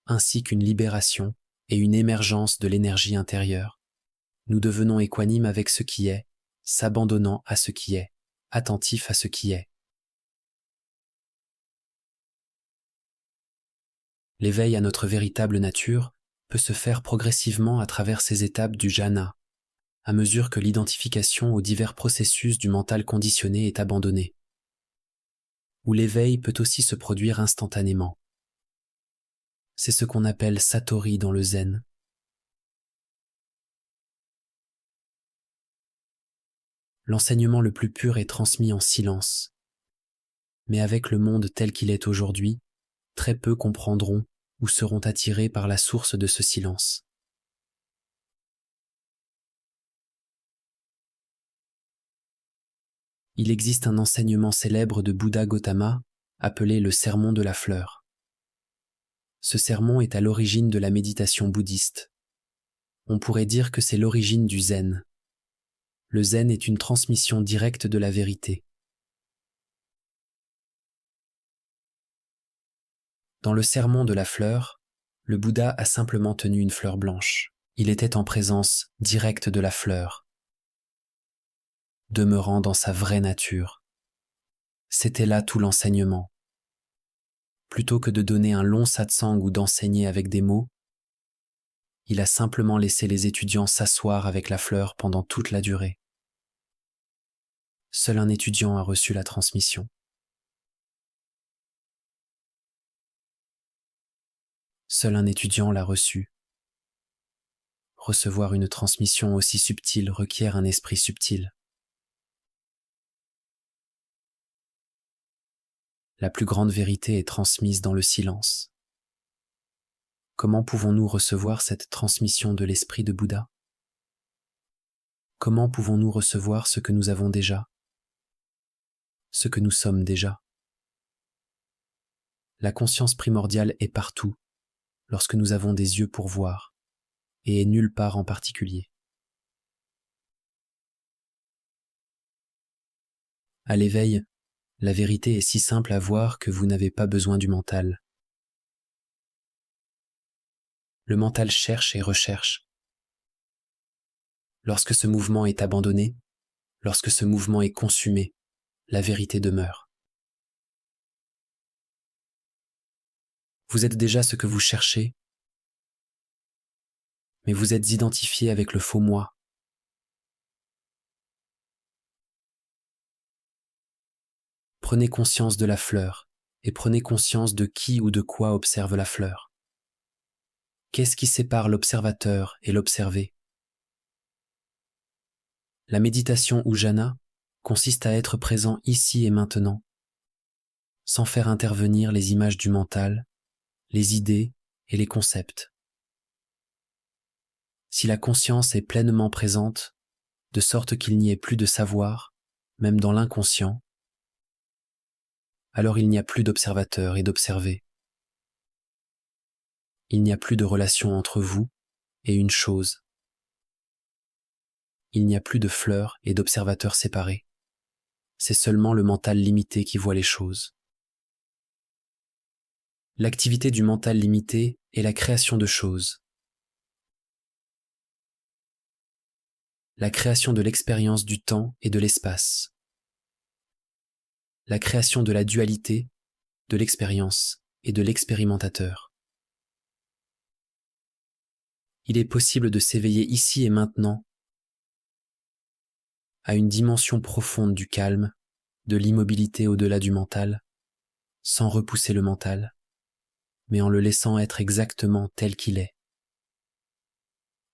ainsi qu'une libération et une émergence de l'énergie intérieure. Nous devenons équanimes avec ce qui est, s'abandonnant à ce qui est, attentifs à ce qui est. L'éveil à notre véritable nature peut se faire progressivement à travers ces étapes du jhana, à mesure que l'identification aux divers processus du mental conditionné est abandonnée. Ou l'éveil peut aussi se produire instantanément. C'est ce qu'on appelle satori dans le zen. L'enseignement le plus pur est transmis en silence. Mais avec le monde tel qu'il est aujourd'hui, très peu comprendront ou seront attirés par la source de ce silence. Il existe un enseignement célèbre de Bouddha Gautama appelé le sermon de la fleur. Ce sermon est à l'origine de la méditation bouddhiste. On pourrait dire que c'est l'origine du zen. Le zen est une transmission directe de la vérité. Dans le sermon de la fleur, le Bouddha a simplement tenu une fleur blanche. Il était en présence directe de la fleur, demeurant dans sa vraie nature. C'était là tout l'enseignement. Plutôt que de donner un long satsang ou d'enseigner avec des mots, il a simplement laissé les étudiants s'asseoir avec la fleur pendant toute la durée. Seul un étudiant a reçu la transmission. Seul un étudiant l'a reçue. Recevoir une transmission aussi subtile requiert un esprit subtil. La plus grande vérité est transmise dans le silence. Comment pouvons-nous recevoir cette transmission de l'esprit de Bouddha? Comment pouvons-nous recevoir ce que nous avons déjà, ce que nous sommes déjà? La conscience primordiale est partout, lorsque nous avons des yeux pour voir, et est nulle part en particulier. À l'éveil, la vérité est si simple à voir que vous n'avez pas besoin du mental. Le mental cherche et recherche. Lorsque ce mouvement est abandonné, lorsque ce mouvement est consumé, la vérité demeure. Vous êtes déjà ce que vous cherchez, mais vous êtes identifié avec le faux moi. Prenez conscience de la fleur et prenez conscience de qui ou de quoi observe la fleur. Qu'est-ce qui sépare l'observateur et l'observé? La méditation ou jhana consiste à être présent ici et maintenant, sans faire intervenir les images du mental, les idées et les concepts. Si la conscience est pleinement présente, de sorte qu'il n'y ait plus de savoir, même dans l'inconscient, alors il n'y a plus d'observateur et d'observé. Il n'y a plus de relation entre vous et une chose. Il n'y a plus de fleurs et d'observateurs séparés. C'est seulement le mental limité qui voit les choses. L'activité du mental limité est la création de choses. La création de l'expérience du temps et de l'espace. La création de la dualité, de l'expérience et de l'expérimentateur. Il est possible de s'éveiller ici et maintenant à une dimension profonde du calme, de l'immobilité au-delà du mental, sans repousser le mental, mais en le laissant être exactement tel qu'il est.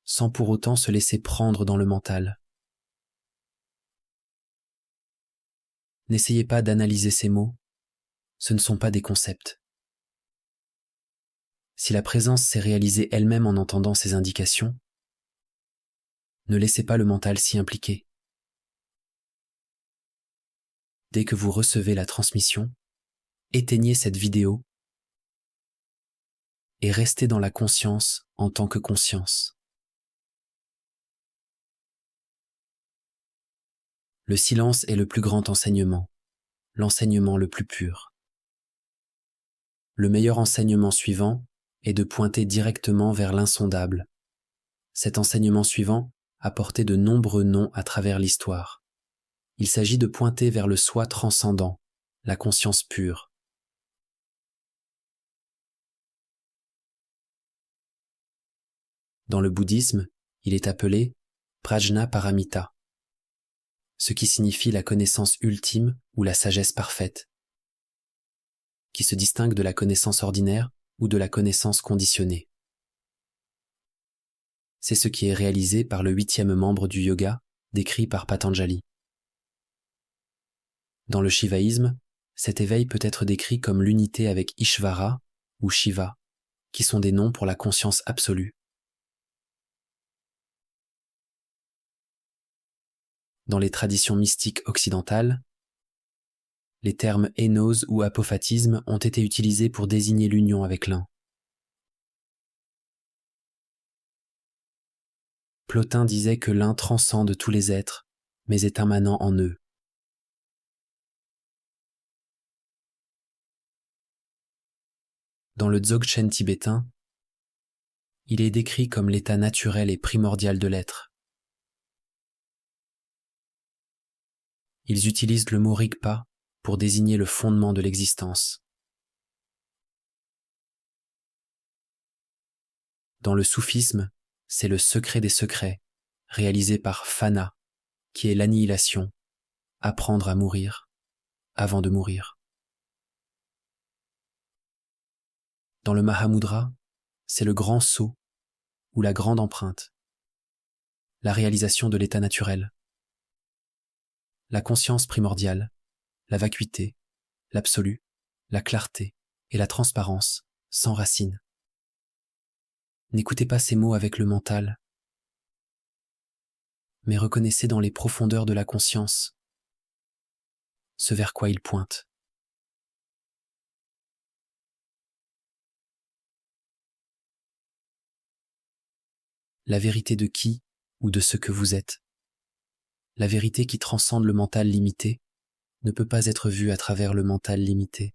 sans pour autant se laisser prendre dans le mental. N'essayez pas d'analyser ces mots, ce ne sont pas des concepts. Si la présence s'est réalisée elle-même en entendant ces indications, ne laissez pas le mental s'y impliquer. Dès que vous recevez la transmission, éteignez cette vidéo et restez dans la conscience en tant que conscience. Le silence est le plus grand enseignement, l'enseignement le plus pur. Le meilleur enseignement suivant est de pointer directement vers l'insondable. Cet enseignement suivant a porté de nombreux noms à travers l'histoire. Il s'agit de pointer vers le soi transcendant, la conscience pure. Dans le bouddhisme, il est appelé Prajnaparamita, ce qui signifie la connaissance ultime ou la sagesse parfaite, qui se distingue de la connaissance ordinaire ou de la connaissance conditionnée. C'est ce qui est réalisé par le 8e membre du yoga, décrit par Patanjali. Dans le shivaïsme, cet éveil peut être décrit comme l'unité avec Ishvara ou Shiva, qui sont des noms pour la conscience absolue. Dans les traditions mystiques occidentales, les termes énose ou apophatisme ont été utilisés pour désigner l'union avec l'un. Plotin disait que l'un transcende tous les êtres, mais est immanent en eux. Dans le Dzogchen tibétain, il est décrit comme l'état naturel et primordial de l'être. Ils utilisent le mot Rigpa pour désigner le fondement de l'existence. Dans le soufisme, c'est le secret des secrets, réalisé par Fana, qui est l'annihilation, apprendre à mourir, avant de mourir. Dans le Mahamudra, c'est le grand sceau, ou la grande empreinte, la réalisation de l'état naturel, la conscience primordiale, la vacuité, l'absolu, la clarté et la transparence, sans racine. N'écoutez pas ces mots avec le mental, mais reconnaissez dans les profondeurs de la conscience ce vers quoi ils pointent. La vérité de qui ou de ce que vous êtes, la vérité qui transcende le mental limité, ne peut pas être vue à travers le mental limité.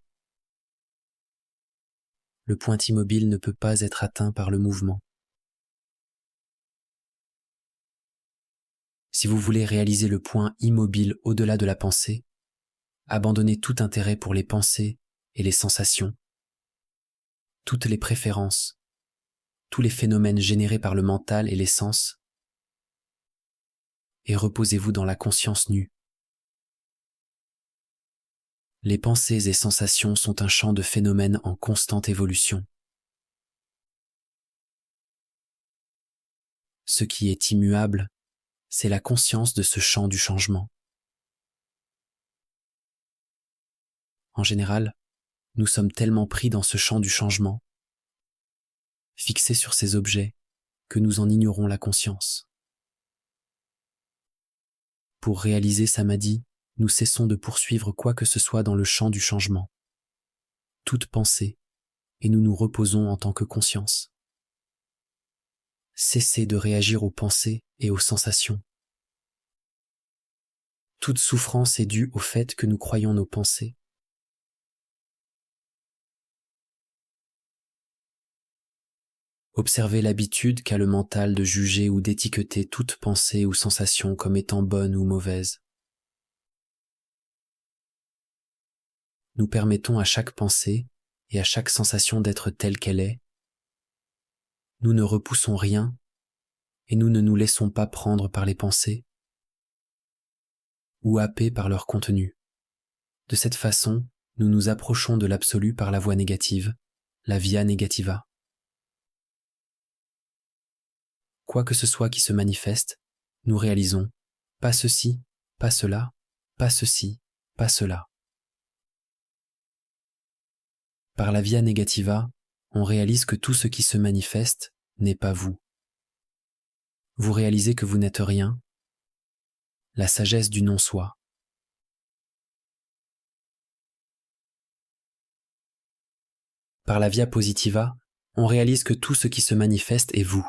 Le point immobile ne peut pas être atteint par le mouvement. Si vous voulez réaliser le point immobile au-delà de la pensée, abandonnez tout intérêt pour les pensées et les sensations, toutes les préférences, tous les phénomènes générés par le mental et les sens, et reposez-vous dans la conscience nue. Les pensées et sensations sont un champ de phénomènes en constante évolution. Ce qui est immuable, c'est la conscience de ce champ du changement. En général, nous sommes tellement pris dans ce champ du changement, fixés sur ces objets, que nous en ignorons la conscience. Pour réaliser Samadhi, nous cessons de poursuivre quoi que ce soit dans le champ du changement, toute pensée, et nous nous reposons en tant que conscience. Cessez de réagir aux pensées et aux sensations. Toute souffrance est due au fait que nous croyons nos pensées. Observez l'habitude qu'a le mental de juger ou d'étiqueter toute pensée ou sensation comme étant bonne ou mauvaise. Nous permettons à chaque pensée et à chaque sensation d'être telle qu'elle est. Nous ne repoussons rien et nous ne nous laissons pas prendre par les pensées ou happer par leur contenu. De cette façon, nous nous approchons de l'absolu par la voie négative, la via negativa. Quoi que ce soit qui se manifeste, nous réalisons pas ceci, pas cela, pas ceci, pas cela. Par la via negativa, on réalise que tout ce qui se manifeste n'est pas vous. Vous réalisez que vous n'êtes rien, la sagesse du non-soi. Par la via positiva, on réalise que tout ce qui se manifeste est vous.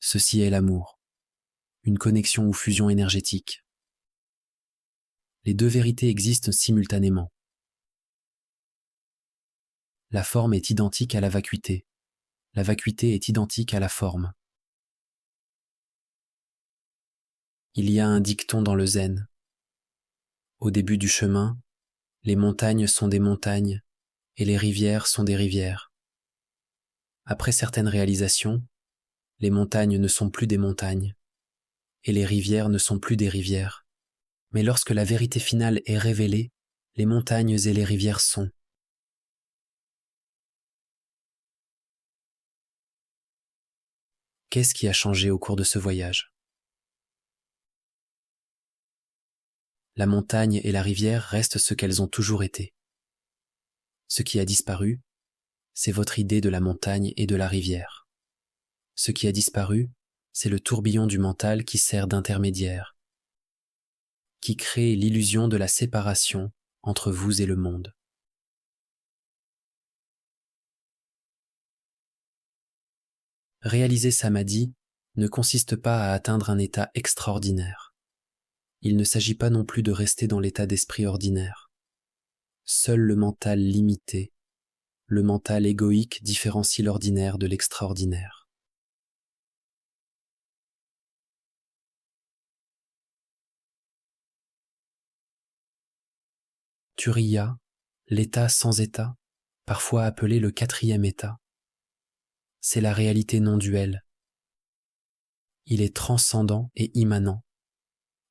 Ceci est l'amour, une connexion ou fusion énergétique. Les deux vérités existent simultanément. La forme est identique à la vacuité. La vacuité est identique à la forme. Il y a un dicton dans le zen. Au début du chemin, les montagnes sont des montagnes et les rivières sont des rivières. Après certaines réalisations, les montagnes ne sont plus des montagnes et les rivières ne sont plus des rivières. Mais lorsque la vérité finale est révélée, les montagnes et les rivières sont. Qu'est-ce qui a changé au cours de ce voyage ? La montagne et la rivière restent ce qu'elles ont toujours été. Ce qui a disparu, c'est votre idée de la montagne et de la rivière. Ce qui a disparu, c'est le tourbillon du mental qui sert d'intermédiaire, qui crée l'illusion de la séparation entre vous et le monde. Réaliser samadhi ne consiste pas à atteindre un état extraordinaire. Il ne s'agit pas non plus de rester dans l'état d'esprit ordinaire. Seul le mental limité, le mental égoïque différencie l'ordinaire de l'extraordinaire. Turiya, l'état sans état, parfois appelé le quatrième état, c'est la réalité non duelle. Il est transcendant et immanent.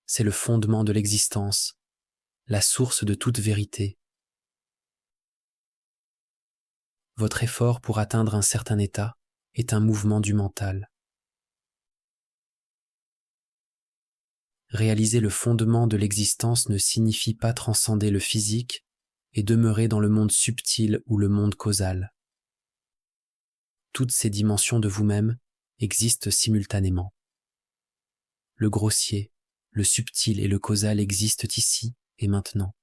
C'est le fondement de l'existence, la source de toute vérité. Votre effort pour atteindre un certain état est un mouvement du mental. Réaliser le fondement de l'existence ne signifie pas transcender le physique et demeurer dans le monde subtil ou le monde causal. Toutes ces dimensions de vous-même existent simultanément. Le grossier, le subtil et le causal existent ici et maintenant.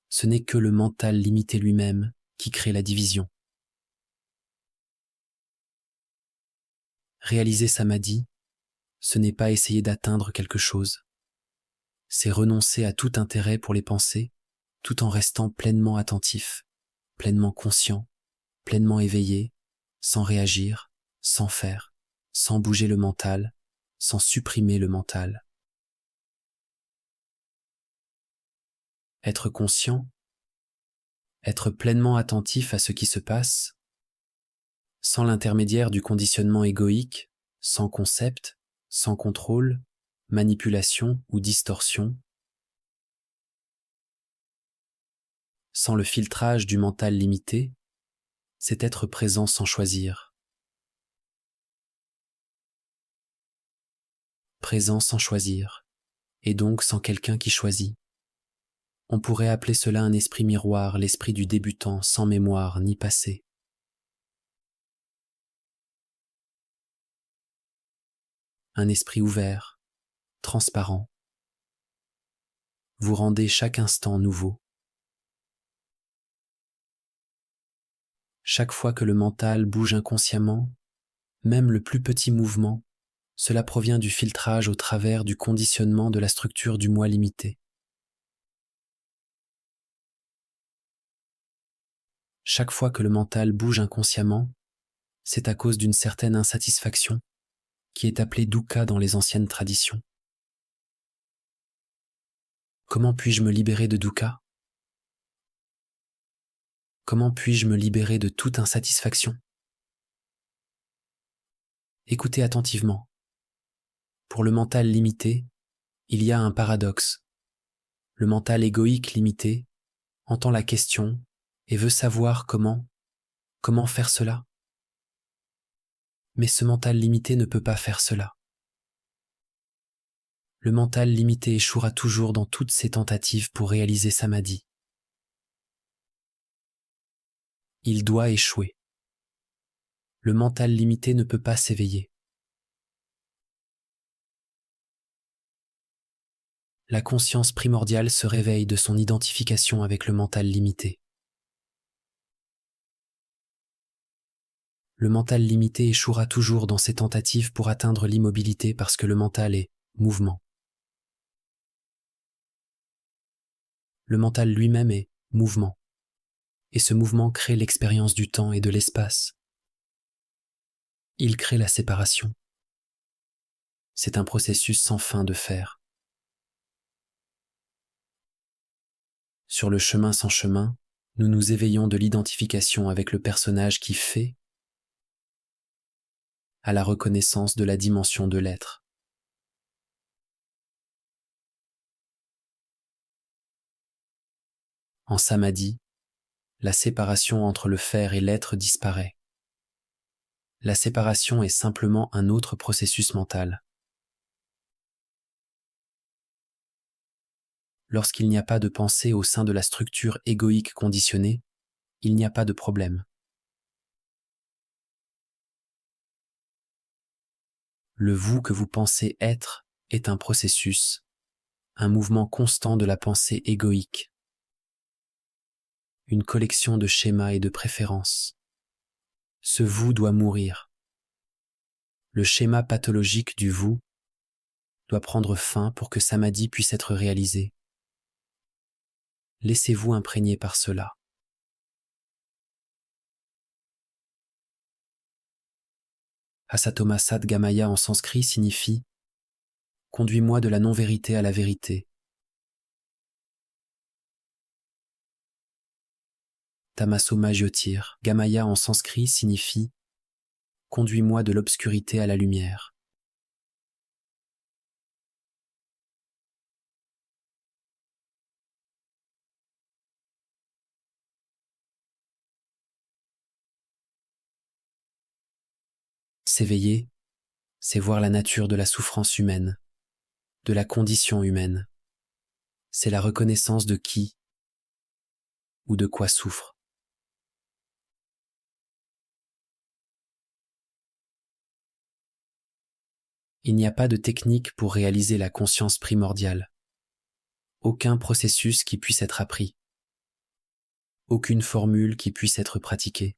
Ce n'est que le mental limité lui-même qui crée la division. Réaliser samadhi, ce n'est pas essayer d'atteindre quelque chose. C'est renoncer à tout intérêt pour les pensées, tout en restant pleinement attentif, pleinement conscient, pleinement éveillé, sans réagir, sans faire, sans bouger le mental, sans supprimer le mental. Être conscient, être pleinement attentif à ce qui se passe, sans l'intermédiaire du conditionnement égoïque, sans concept, sans contrôle, manipulation ou distorsion, sans le filtrage du mental limité, c'est être présent sans choisir. Présent sans choisir, et donc sans quelqu'un qui choisit. On pourrait appeler cela un esprit miroir, l'esprit du débutant, sans mémoire ni passé. Un esprit ouvert, transparent. Vous rendez chaque instant nouveau. Chaque fois que le mental bouge inconsciemment, même le plus petit mouvement, cela provient du filtrage au travers du conditionnement de la structure du moi limité. Chaque fois que le mental bouge inconsciemment, c'est à cause d'une certaine insatisfaction qui est appelée dukkha dans les anciennes traditions. Comment puis-je me libérer de dukkha ? Comment puis-je me libérer de toute insatisfaction ? Écoutez attentivement. Pour le mental limité, il y a un paradoxe. Le mental égoïque limité entend la question et veut savoir comment faire cela. Mais ce mental limité ne peut pas faire cela. Le mental limité échouera toujours dans toutes ses tentatives pour réaliser samadhi. Il doit échouer. Le mental limité ne peut pas s'éveiller. La conscience primordiale se réveille de son identification avec le mental limité. Le mental limité échouera toujours dans ses tentatives pour atteindre l'immobilité parce que le mental est mouvement. Le mental lui-même est mouvement. Et ce mouvement crée l'expérience du temps et de l'espace. Il crée la séparation. C'est un processus sans fin de faire. Sur le chemin sans chemin, nous nous éveillons de l'identification avec le personnage qui fait à la reconnaissance de la dimension de l'être. En samadhi, la séparation entre le faire et l'être disparaît. La séparation est simplement un autre processus mental. Lorsqu'il n'y a pas de pensée au sein de la structure égoïque conditionnée, il n'y a pas de problème. Le vous que vous pensez être est un processus, un mouvement constant de la pensée égoïque, une collection de schémas et de préférences. Ce vous doit mourir. Le schéma pathologique du vous doit prendre fin pour que samadhi puisse être réalisé. Laissez-vous imprégner par cela. Asatoma Sat Gamaya en sanskrit signifie « Conduis-moi de la non-vérité à la vérité ». Tamasoma Jyotir Gamaya en sanskrit signifie « Conduis-moi de l'obscurité à la lumière ». S'éveiller, c'est voir la nature de la souffrance humaine, de la condition humaine. C'est la reconnaissance de qui ou de quoi souffre. Il n'y a pas de technique pour réaliser la conscience primordiale. Aucun processus qui puisse être appris. Aucune formule qui puisse être pratiquée.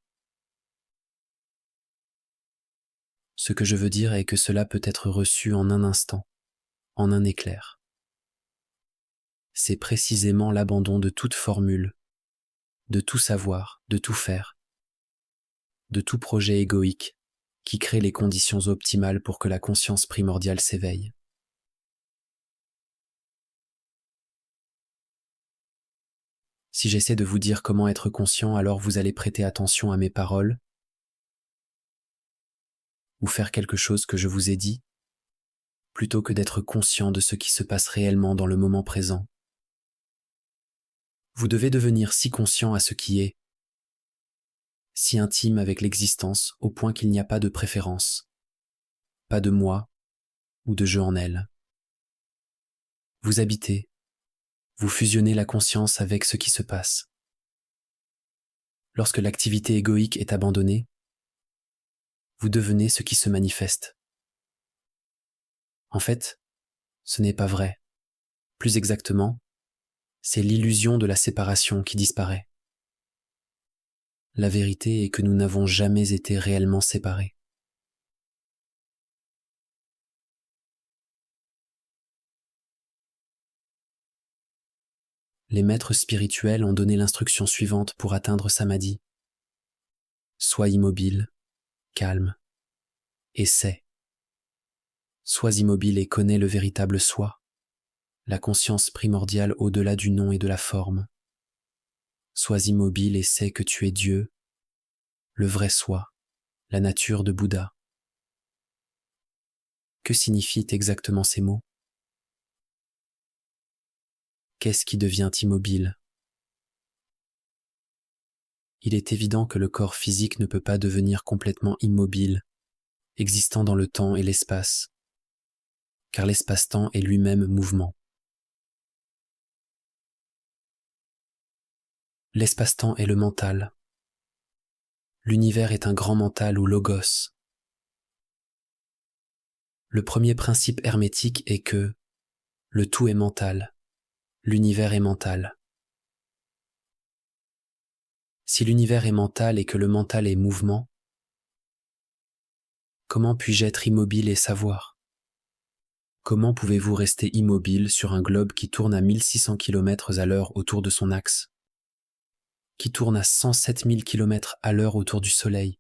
Ce que je veux dire est que cela peut être reçu en un instant, en un éclair. C'est précisément l'abandon de toute formule, de tout savoir, de tout faire, de tout projet égoïque qui crée les conditions optimales pour que la conscience primordiale s'éveille. Si j'essaie de vous dire comment être conscient, alors vous allez prêter attention à mes paroles ou faire quelque chose que je vous ai dit, plutôt que d'être conscient de ce qui se passe réellement dans le moment présent. Vous devez devenir si conscient à ce qui est, si intime avec l'existence au point qu'il n'y a pas de préférence, pas de moi ou de je en elle. Vous habitez, vous fusionnez la conscience avec ce qui se passe. Lorsque l'activité égoïque est abandonnée, vous devenez ce qui se manifeste. En fait, ce n'est pas vrai. Plus exactement, c'est l'illusion de la séparation qui disparaît. La vérité est que nous n'avons jamais été réellement séparés. Les maîtres spirituels ont donné l'instruction suivante pour atteindre samadhi. Sois immobile, calme, et sais. Sois immobile et connais le véritable soi, la conscience primordiale au-delà du nom et de la forme. Sois immobile et sais que tu es Dieu, le vrai soi, la nature de Bouddha. Que signifient exactement ces mots ? Qu'est-ce qui devient immobile ? Il est évident que le corps physique ne peut pas devenir complètement immobile existant dans le temps et l'espace, car l'espace-temps est lui-même mouvement. L'espace-temps est le mental. L'univers est un grand mental ou logos. Le premier principe hermétique est que le tout est mental, l'univers est mental. Si l'univers est mental et que le mental est mouvement, comment puis-je être immobile et savoir ? Comment pouvez-vous rester immobile sur un globe qui tourne à 1600 km à l'heure autour de son axe, qui tourne à 107 000 km à l'heure autour du Soleil,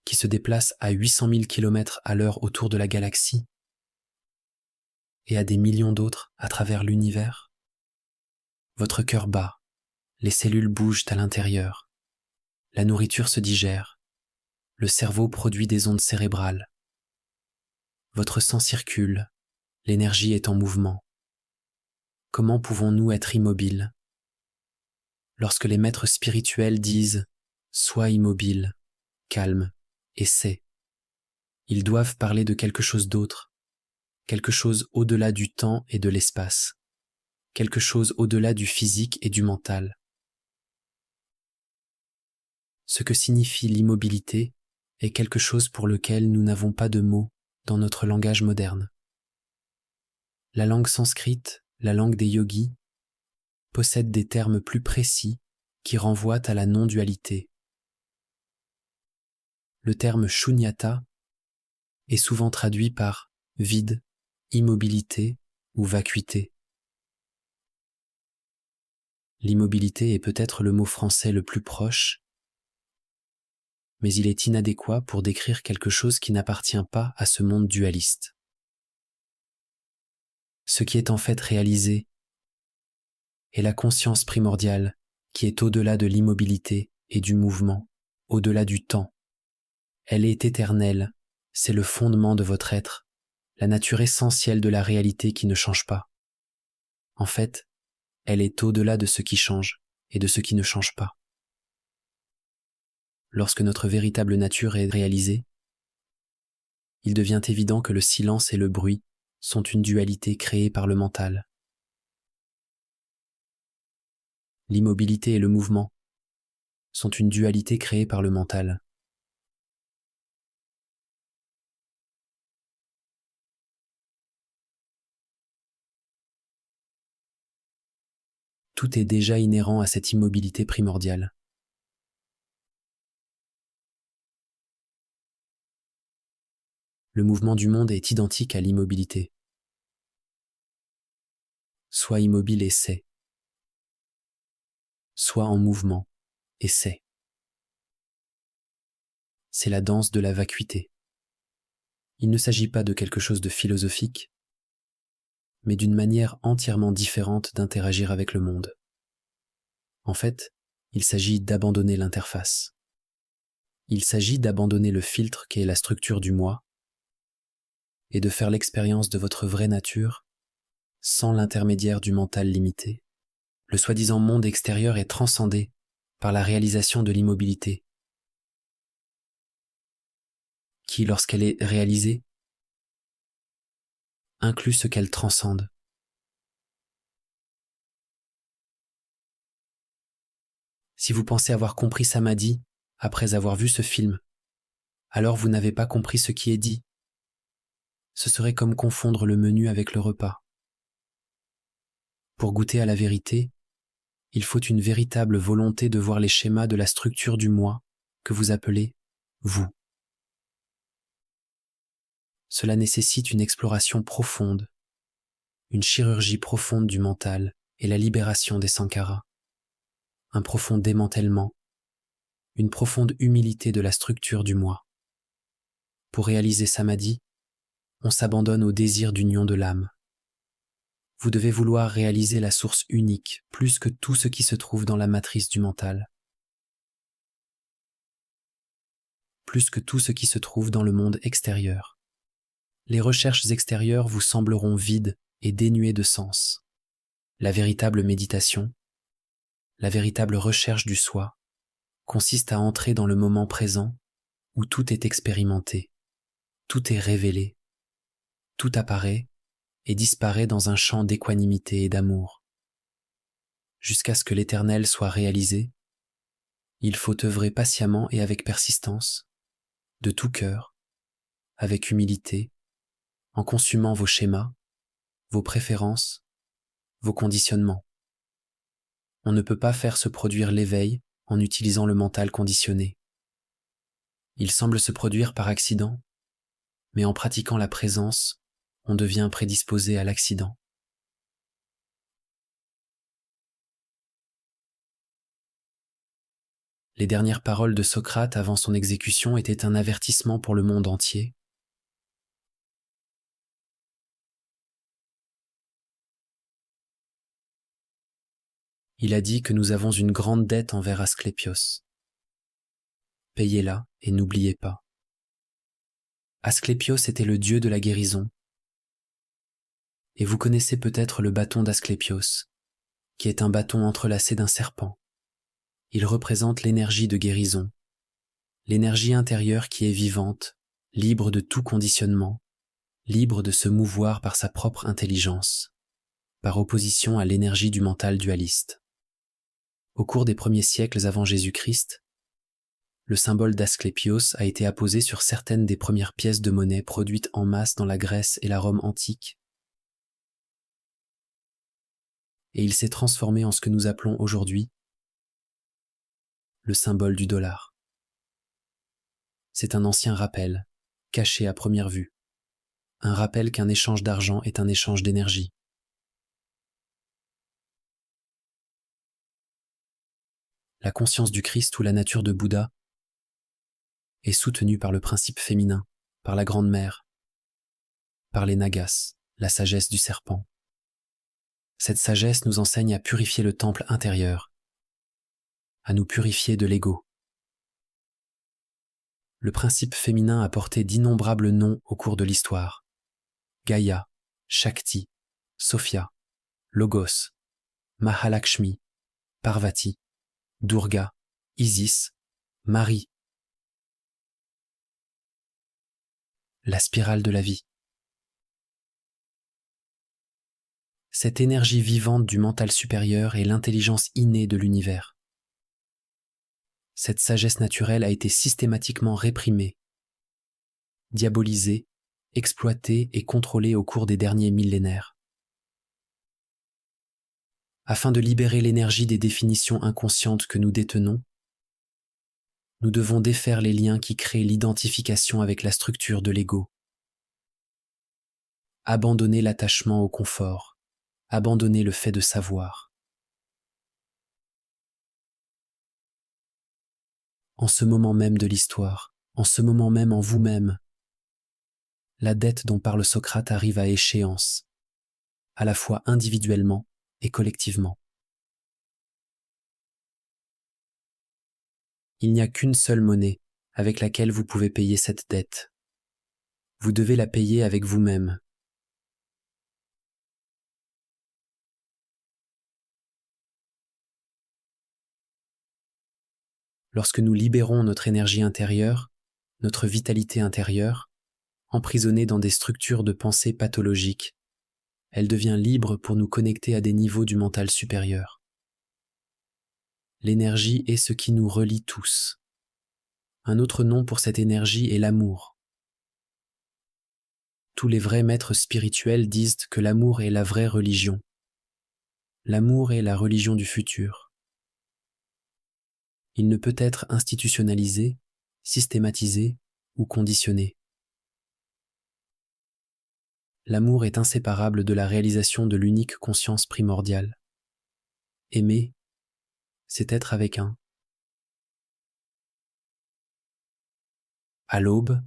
qui se déplace à 800 000 km à l'heure autour de la galaxie, et à des millions d'autres à travers l'univers ? Votre cœur bat, les cellules bougent à l'intérieur, la nourriture se digère, le cerveau produit des ondes cérébrales, votre sang circule, l'énergie est en mouvement. Comment pouvons-nous être immobiles ? Lorsque les maîtres spirituels disent « sois immobile, calme et sais », ils doivent parler de quelque chose d'autre, quelque chose au-delà du temps et de l'espace, quelque chose au-delà du physique et du mental. Ce que signifie l'immobilité est quelque chose pour lequel nous n'avons pas de mots dans notre langage moderne. La langue sanskrite, la langue des yogis, possède des termes plus précis qui renvoient à la non-dualité. Le terme shunyata est souvent traduit par vide, immobilité ou vacuité. L'immobilité est peut-être le mot français le plus proche, mais il est inadéquat pour décrire quelque chose qui n'appartient pas à ce monde dualiste. Ce qui est en fait réalisé est la conscience primordiale qui est au-delà de l'immobilité et du mouvement, au-delà du temps. Elle est éternelle, c'est le fondement de votre être, la nature essentielle de la réalité qui ne change pas. En fait, elle est au-delà de ce qui change et de ce qui ne change pas. Lorsque notre véritable nature est réalisée, il devient évident que le silence et le bruit sont une dualité créée par le mental. L'immobilité et le mouvement sont une dualité créée par le mental. Tout est déjà inhérent à cette immobilité primordiale. Le mouvement du monde est identique à l'immobilité. Sois immobile et sais. Sois en mouvement et sais. C'est la danse de la vacuité. Il ne s'agit pas de quelque chose de philosophique, mais d'une manière entièrement différente d'interagir avec le monde. En fait, il s'agit d'abandonner l'interface. Il s'agit d'abandonner le filtre qu'est la structure du moi et de faire l'expérience de votre vraie nature sans l'intermédiaire du mental limité. Le soi-disant monde extérieur est transcendé par la réalisation de l'immobilité, qui, lorsqu'elle est réalisée, inclut ce qu'elle transcende. Si vous pensez avoir compris Samadhi après avoir vu ce film, alors vous n'avez pas compris ce qui est dit. Ce serait comme confondre le menu avec le repas. Pour goûter à la vérité, il faut une véritable volonté de voir les schémas de la structure du moi que vous appelez vous. Cela nécessite une exploration profonde, une chirurgie profonde du mental et la libération des sankharas, un profond démantèlement, une profonde humilité de la structure du moi. Pour réaliser Samadhi, on s'abandonne au désir d'union de l'âme. Vous devez vouloir réaliser la source unique plus que tout ce qui se trouve dans la matrice du mental, plus que tout ce qui se trouve dans le monde extérieur. Les recherches extérieures vous sembleront vides et dénuées de sens. La véritable méditation, la véritable recherche du soi, consiste à entrer dans le moment présent où tout est expérimenté, tout est révélé, tout apparaît et disparaît dans un champ d'équanimité et d'amour. Jusqu'à ce que l'Éternel soit réalisé, il faut œuvrer patiemment et avec persistance, de tout cœur, avec humilité, en consumant vos schémas, vos préférences, vos conditionnements. On ne peut pas faire se produire l'éveil en utilisant le mental conditionné. Il semble se produire par accident, mais en pratiquant la présence, on devient prédisposé à l'accident. Les dernières paroles de Socrate avant son exécution étaient un avertissement pour le monde entier. Il a dit que nous avons une grande dette envers Asclépios. Payez-la et n'oubliez pas. Asclépios était le dieu de la guérison. Et vous connaissez peut-être le bâton d'Asclépios, qui est un bâton entrelacé d'un serpent. Il représente l'énergie de guérison, l'énergie intérieure qui est vivante, libre de tout conditionnement, libre de se mouvoir par sa propre intelligence, par opposition à l'énergie du mental dualiste. Au cours des premiers siècles avant Jésus-Christ, le symbole d'Asclépios a été apposé sur certaines des premières pièces de monnaie produites en masse dans la Grèce et la Rome antique, et il s'est transformé en ce que nous appelons aujourd'hui le symbole du dollar. C'est un ancien rappel, caché à première vue, un rappel qu'un échange d'argent est un échange d'énergie. La conscience du Christ ou la nature de Bouddha est soutenue par le principe féminin, par la Grande Mère, par les Nagas, la sagesse du serpent. Cette sagesse nous enseigne à purifier le temple intérieur, à nous purifier de l'ego. Le principe féminin a porté d'innombrables noms au cours de l'histoire. Gaïa, Shakti, Sophia, Logos, Mahalakshmi, Parvati, Durga, Isis, Marie. La spirale de la vie. Cette énergie vivante du mental supérieur est l'intelligence innée de l'univers. Cette sagesse naturelle a été systématiquement réprimée, diabolisée, exploitée et contrôlée au cours des derniers millénaires. Afin de libérer l'énergie des définitions inconscientes que nous détenons, nous devons défaire les liens qui créent l'identification avec la structure de l'ego. Abandonner l'attachement au confort, abandonner le fait de savoir. En ce moment même de l'histoire, en ce moment même en vous-même, la dette dont parle Socrate arrive à échéance, à la fois individuellement et collectivement. Il n'y a qu'une seule monnaie avec laquelle vous pouvez payer cette dette. Vous devez la payer avec vous-même. Lorsque nous libérons notre énergie intérieure, notre vitalité intérieure, emprisonnée dans des structures de pensée pathologiques, elle devient libre pour nous connecter à des niveaux du mental supérieur. L'énergie est ce qui nous relie tous. Un autre nom pour cette énergie est l'amour. Tous les vrais maîtres spirituels disent que l'amour est la vraie religion. L'amour est la religion du futur. Il ne peut être institutionnalisé, systématisé ou conditionné. L'amour est inséparable de la réalisation de l'unique conscience primordiale. Aimer, c'est être avec un. À l'aube,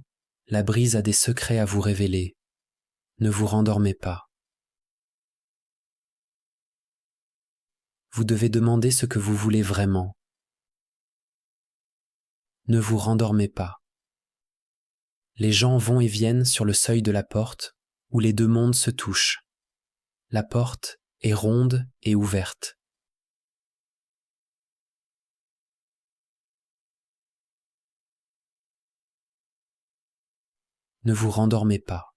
la brise a des secrets à vous révéler. Ne vous rendormez pas. Vous devez demander ce que vous voulez vraiment. Ne vous rendormez pas. Les gens vont et viennent sur le seuil de la porte où les deux mondes se touchent. La porte est ronde et ouverte. Ne vous rendormez pas.